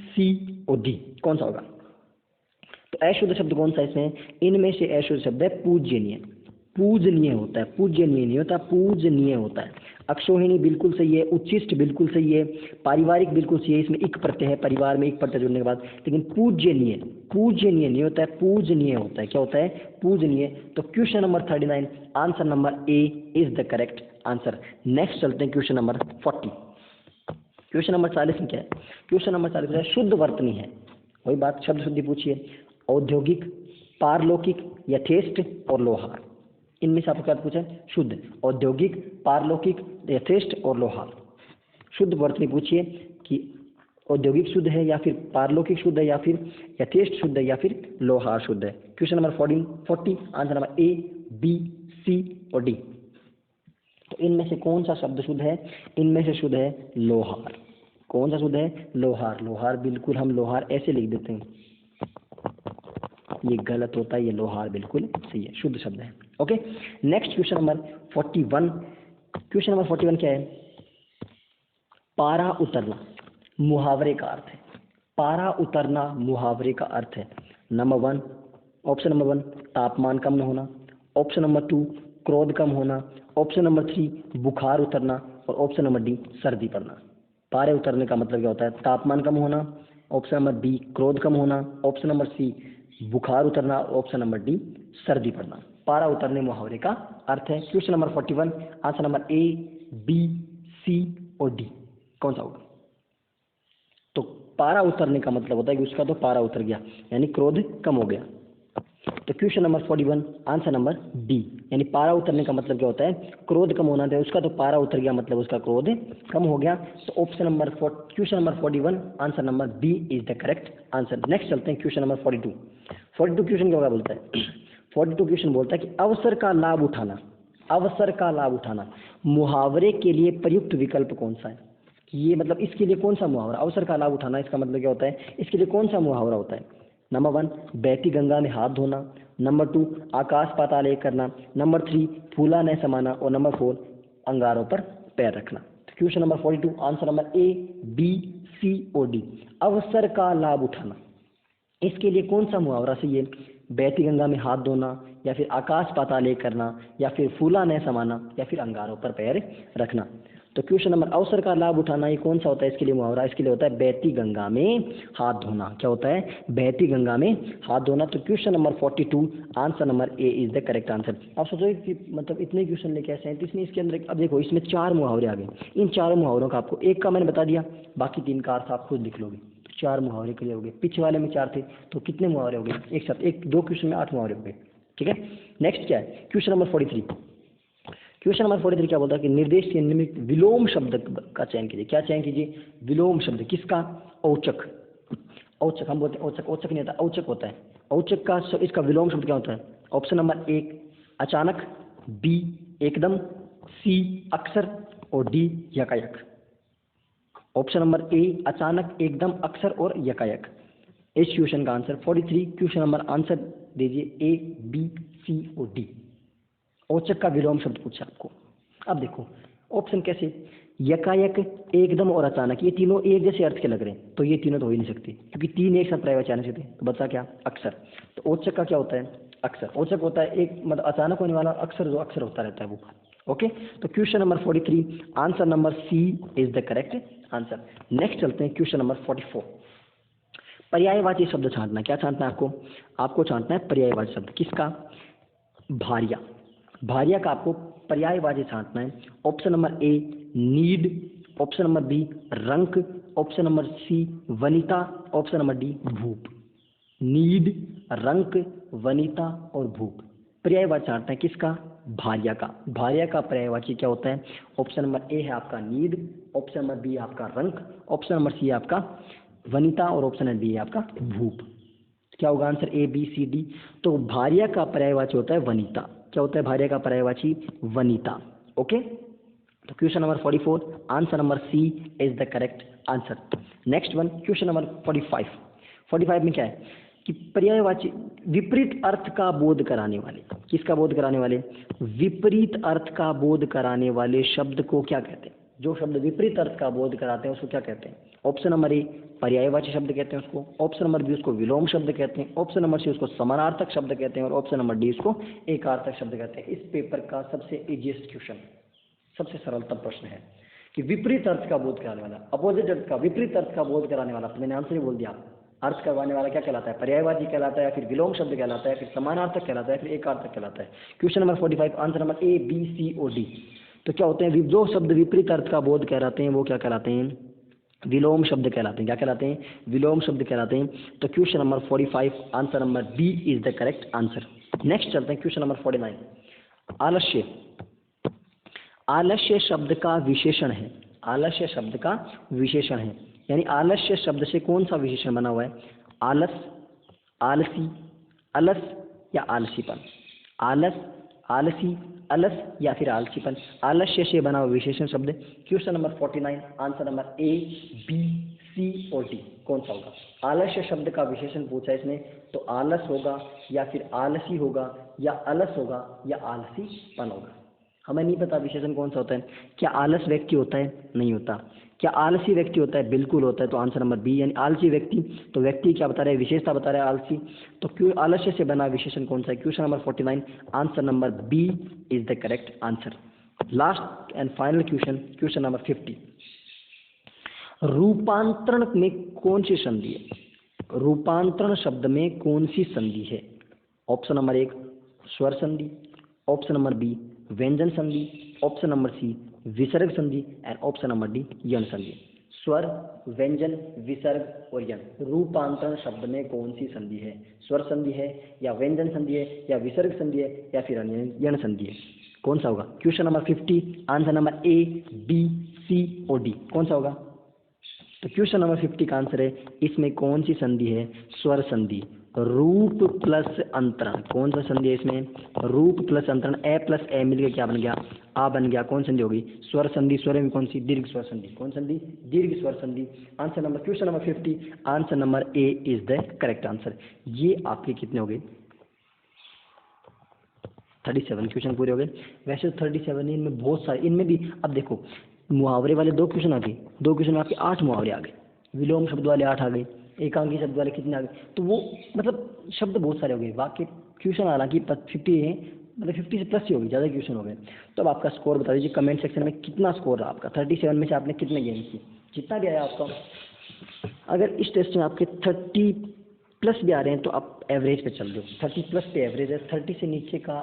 C और डी कौन सा होगा? तो अशुद्ध शब्द कौन सा इसमें? इनमें से अशुद्ध शब्द है पूजनीय। पूजनीय होता है, पूजनीय नहीं होता, पूजनीय होता है। अक्षोहिणी बिल्कुल सही है, उच्छिष्ट बिल्कुल सही है, पारिवारिक बिल्कुल सही है। इसमें एक प्रत्यय है, परिवार में एक प्रत्यय जुड़ने के बाद। लेकिन पूजनीय, पूजनीय नहीं होता है, पूजनीय होता है। क्या होता है? पूजनीय। तो question number 39, answer number A is the correct answer. Next चलते हैं क्वेश्चन नंबर 40। क्वेश्चन नंबर 40 में क्या है? क्वेश्चन नंबर 40 में शुद्ध वर्तनी है। वही बात, शब्द शुद्धि पूछिए। औद्योगिक, पारलौकिक, यथेष्ट और लोहार। इनमें से आपको क्या पूछा है? शुद्ध, औद्योगिक, पारलौकिक, यथेष्ट और लोहार। शुद्ध वर्तनी पूछिए कि औद्योगिक शुद्ध है या फिर पारलौकिक शुद्ध है या फिर यथेष्ट शुद्ध है या फिर लोहार शुद्ध है। Question number 40 answer number A, B, C और डी। तो इनमें से कौन सा शब्द शुद्ध है? इनमें से शुद्ध है लोहार। कौन सा शुद्ध है? लोहार। लोहार बिल्कुल हम लोहार ऐसे लिख देते हैं, ये गलत होता है, ये लोहार बिल्कुल सही है, शुद्ध शब्द है। Okay, next question number 41। Question number 41 क्या है? पारा उतरना मुहावरे का अर्थ है। पारा उतरना मुहावरे का अर्थ है। नंबर 1, ऑप्शन नंबर 1 तापमान कम होना, ऑप्शन नंबर 2 क्रोध कम होना, ऑप्शन नंबर 3 बुखार उतरना और ऑप्शन नंबर डी सर्दी पड़ना। पारे उतरने का मतलब क्या होता है? तापमान कम होना, ऑप्शन नंबर बी क्रोध कम होना, ऑप्शन नंबर सी बुखार उतरना, ऑप्शन नंबर डी सर्दी पड़ना। पारा उतरने मुहावरे का अर्थ है। Question number 41 answer number A, B, C और डी कौन सा होगा? तो पारा उतरने का मतलब होता है कि उसका तो पारा उतर गया, यानी क्रोध कम हो गया। तो question number 41 answer number D, यानी पारा उतरने का मतलब क्या होता है? क्रोध कम होना था, उसका तो पारा उतर गया मतलब उसका क्रोध कम हो गया। तो option number question number 41 answer number B is the correct answer. Next चलते हैं क्वेश्चन नंबर 42। 42 क्वेश्चन क्या बोलता है? 42 क्वेश्चन बोलता है कि अवसर का लाभ उठाना, अवसर का लाभ उठाना मुहावरे के लिए प्रयुक्त विकल्प कौन सा है? ये मतलब इसके लिए कौन सा मुहावरा? अवसर का लाभ उठाना इसका मतलब क्या होता है? इसके लिए कौन सा मुहावरा होता है? नंबर 1 बहती गंगा में हाथ धोना, नंबर 2 आकाश पाताल एक करना, नंबर 3 फूला न समाना और नंबर 4 अंगारों पर पैर रखना। Question number 42 answer number A, B, C और डी। अवसर का लाभ उठाना, इसके लिए कौन सा मुहावरा सही है? बहती गंगा में हाथ धोना या फिर आकाश पाताल एक करना या फिर फूला न समाना या फिर अंगारों पर पैर रखना। तो क्वेश्चन नंबर अवसर का लाभ उठाना ये कौन सा होता है? इसके लिए मुहावरा इसके लिए होता है बहती गंगा में हाथ धोना। क्या होता है? बहती गंगा में हाथ धोना। तो question number 42 answer number A is the correct answer. आप सोचोगे कि मतलब इतने क्वेश्चन लेके आए 37 में, इसके अंदर अब देखो इसमें 4 मुहावरे आ गए। इन 4 मुहावरों का आपको एक का मैंने बता दिया, बाकी 3 का अर्थ आप खुद लिख लोगे। 4 मुहावरे क्लियर हो गए। पिछले वाले में 4 थे तो कितने मुहावरे हो गए? एक साथ 2 क्वेश्चन में 8 मुहावरे हो गए। ठीक है, नेक्स्ट क्या है? Question number 43। क्वेश्चन नंबर 43 क्या बोलता है कि निर्देश से निम्नलिखित विलोम शब्द का चयन कीजिए। क्या चयन कीजिए? विलोम शब्द। किसका? औचक। औचक हम बोलते हैं औचक, औचक नहीं होता, औचक होता है। औचक का इसका विलोम शब्द क्या होता है? ऑप्शन नंबर 1 अचानक, बी एकदम, सी अक्सर और डी यकायक। ऑप्शन नंबर ए अचानक, एकदम, अक्सर और यकायक। इस क्वेश्चन का आंसर 43 क्वेश्चन नंबर आंसर दीजिए ए, बी, सी और डी। औचक का विलोम शब्द पूछा आपको। अब देखो ऑप्शन कैसे? यकायक, एकदम और अचानक, ये तीनों एक जैसे अर्थ के लग रहे हैं, तो ये तीनों तो हो ही नहीं सकती क्योंकि 3 एक साथ पर्यायवाची से थे। तो बचा क्या? अक्सर। तो औचक का क्या होता है? अक्सर। औचक होता है एक मतलब अचानक होने वाला, अक्सर जो अक्सर होता रहता है वो। ओके, तो question number 43 answer number C is the correct answer. Next चलते हैं क्वेश्चन नंबर 44। पर्यायवाची शब्द छांटना। क्या छांटना है आपको? आपको छांटना है पर्यायवाची शब्द। किसका? भारिया। भारिया का आपको पर्यायवाची छांटना है। ऑप्शन नंबर ए नीड, ऑप्शन नंबर बी रंक, ऑप्शन नंबर सी वनिता, ऑप्शन नंबर डी भूप। नीड, रंक, वनिता और भूप। पर्यायवाची छांटना है किसका? भारिया का। भारिया का पर्यायवाची क्या होता है? ऑप्शन नंबर ए है आपका नीड, ऑप्शन नंबर बी आपका रंक, ऑप्शन नंबर सी है आपका वनिता और ऑप्शन नंबर डी है आपका भूप। क्या होगा आंसर? ए, बी, सी, डी। तो भारिया का पर्यायवाची होता है वनिता। क्या होता है भारिया का पर्यायवाची? वनिता। ओके, तो question number 44 answer number C is the correct answer. Next one question number 45। 45 में क्या है कि पर्यायवाची विपरीत अर्थ का बोध कराने वाले। किसका बोध कराने वाले? विपरीत अर्थ का बोध कराने वाले शब्द को क्या कहते हैं? जो शब्द विपरीत अर्थ का बोध कराते हैं उसको क्या कहते हैं? ऑप्शन नंबर ए पर्यायवाची शब्द कहते हैं उसको, ऑप्शन नंबर बी उसको विलोम शब्द कहते हैं, ऑप्शन नंबर सी उसको समानार्थक शब्द कहते हैं और ऑप्शन नंबर डी उसको एकार्थक शब्द कहते हैं। इस पेपर का सबसे इजीएस्ट क्वेश्चन, सबसे सरलतम प्रश्न है कि विपरीत अर्थ का बोध कराने वाला, अपोजिट अर्थ का, विपरीत अर्थ का बोध कराने वाला। तो मैंने आंसर ही बोल दिया। अर्थ करवाने वाला क्या कहलाता है? पर्यायवाची कहलाता है या फिर विलोम शब्द कहलाता है, फिर समानार्थक कहलाता है, फिर एकार्थक कहलाता है। Question number 45 answer number A, B, C और डी। तो क्या होते हैं? जो शब्द विपरीत अर्थ का बोध कहलाते हैं वो क्या कहलाते हैं? विलोम शब्द कहलाते हैं। क्या कहलाते हैं? विलोम शब्द कहलाते हैं। तो question number 45 answer number B is the correct answer. Next चलते हैं क्वेश्चन नंबर 49। आलस्य। आलस्य शब्द का विशेषण है। आलस्य शब्द का विशेषण है। यानी आलस्य शब्द से कौन सा विशेषण बना हुआ है? आलस, आलसी, अलस या आलसीपन। आलस, आलसी, अलस या फिर आलसीपन, आलस्य से बना हुआ विशेषण शब्द। Question number 49, answer number A, B, C और डी कौन सा होगा? आलस्य शब्द का विशेषण पूछा है इसने, तो आलस होगा या फिर आलसी होगा या अलस होगा या आलसीपन होगा। हमें नहीं पता विशेषण कौन सा होता है। क्या आलस व्यक्ति होता है? नहीं होता। क्या आलसी व्यक्ति होता है? बिल्कुल होता है। तो आंसर नंबर बी, यानी आलसी व्यक्ति। तो व्यक्ति क्या बता रहे हैं? विशेषता बता रहे हैं आलसी। तो क्यों आलस्य से बना विशेषण कौन सा है? Question number 49, answer number B is the correct answer. Last and final question, question number 50, रूपांतरण में कौन सी संधि है? रूपांतरण शब्द में कौन सी संधि है? ऑप्शन नंबर 1 स्वर संधि, ऑप्शन नंबर बी व्यंजन संधि, ऑप्शन नंबर सी विसर्ग संधि एंड ऑप्शन नंबर डी यण संधि। स्वर, व्यंजन, विसर्ग और यण, रूपांतरण शब्द में कौन सी संधि है? स्वर संधि है या व्यंजन संधि है या विसर्ग संधि है या फिर यण संधि है? कौन सा होगा? Question number 50, answer number A, B, C और डी कौन सा होगा? तो क्वेश्चन नंबर 50 का आंसर है, इसमें कौन सी संधि है? स्वर संधि। रूप प्लस अंतरण, कौन सा संधि है इसमें? रूप प्लस अंतरण, ए प्लस ए मिलकर क्या बन गया? आ बन गया। कौन संधि होगी? स्वर संधि। स्वर में कौन सी? दीर्घ स्वर संधि। कौन संधि? दीर्घ स्वर संधि। Answer number, question number 50, answer number A is the correct answer. ये आपके कितने हो गए? 37 क्वेश्चन पूरे हो गए। वैसे 37 इनमें बहुत सारे, इनमें भी अब देखो मुहावरे वाले 2 क्वेश्चन आ गए, 2 क्वेश्चन आपके 8 मुहावरे आ गए, विलोम शब्द वाले 8 आ गए, एकांकी शब्द वाले कितने आ गए? तो वो मतलब शब्द बहुत सारे हो गए। बाकी क्वेश्चन हालांकि 50 है, मतलब 50 से प्लस ही होगी, ज़्यादा क्वेश्चन हो गए। तो अब आपका स्कोर बता दीजिए कमेंट सेक्शन में, कितना स्कोर रहा आपका? 37 में से आपने कितने गेम किए? जितना भी आया आपका, अगर इस टेस्ट में आपके 30 प्लस भी आ रहे हैं तो आप एवरेज पे चल दो। 30 प्लस पे एवरेज है, 30 से नीचे का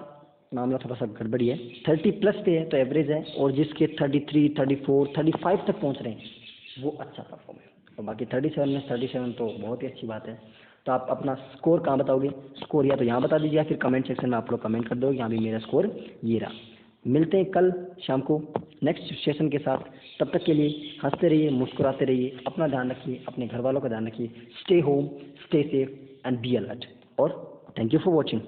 मामला थोड़ा सा गड़बड़ी है। 30 प्लस पे है तो एवरेज है, और जिसके 33, 34, 35 तक पहुंच रहे हैं वो अच्छा परफॉर्म है। तो बाकी 37 में 37 तो बहुत ही अच्छी बात है। तो आप अपना स्कोर कहाँ बताओगे? स्कोर या तो यहाँ बता दीजिए या फिर कमेंट सेक्शन में आप लोग कमेंट कर दो, यहाँ भी मेरा स्कोर ये रहा। मिलते हैं कल शाम को नेक्स्ट सेशन के साथ। तब तक के लिए हंसते रहिए, मुस्कुराते रहिए, अपना ध्यान रखिए, अपने घर वालों का ध्यान रखिए। Stay home, stay safe and be alert. और थैंक यू फॉर वॉचिंग।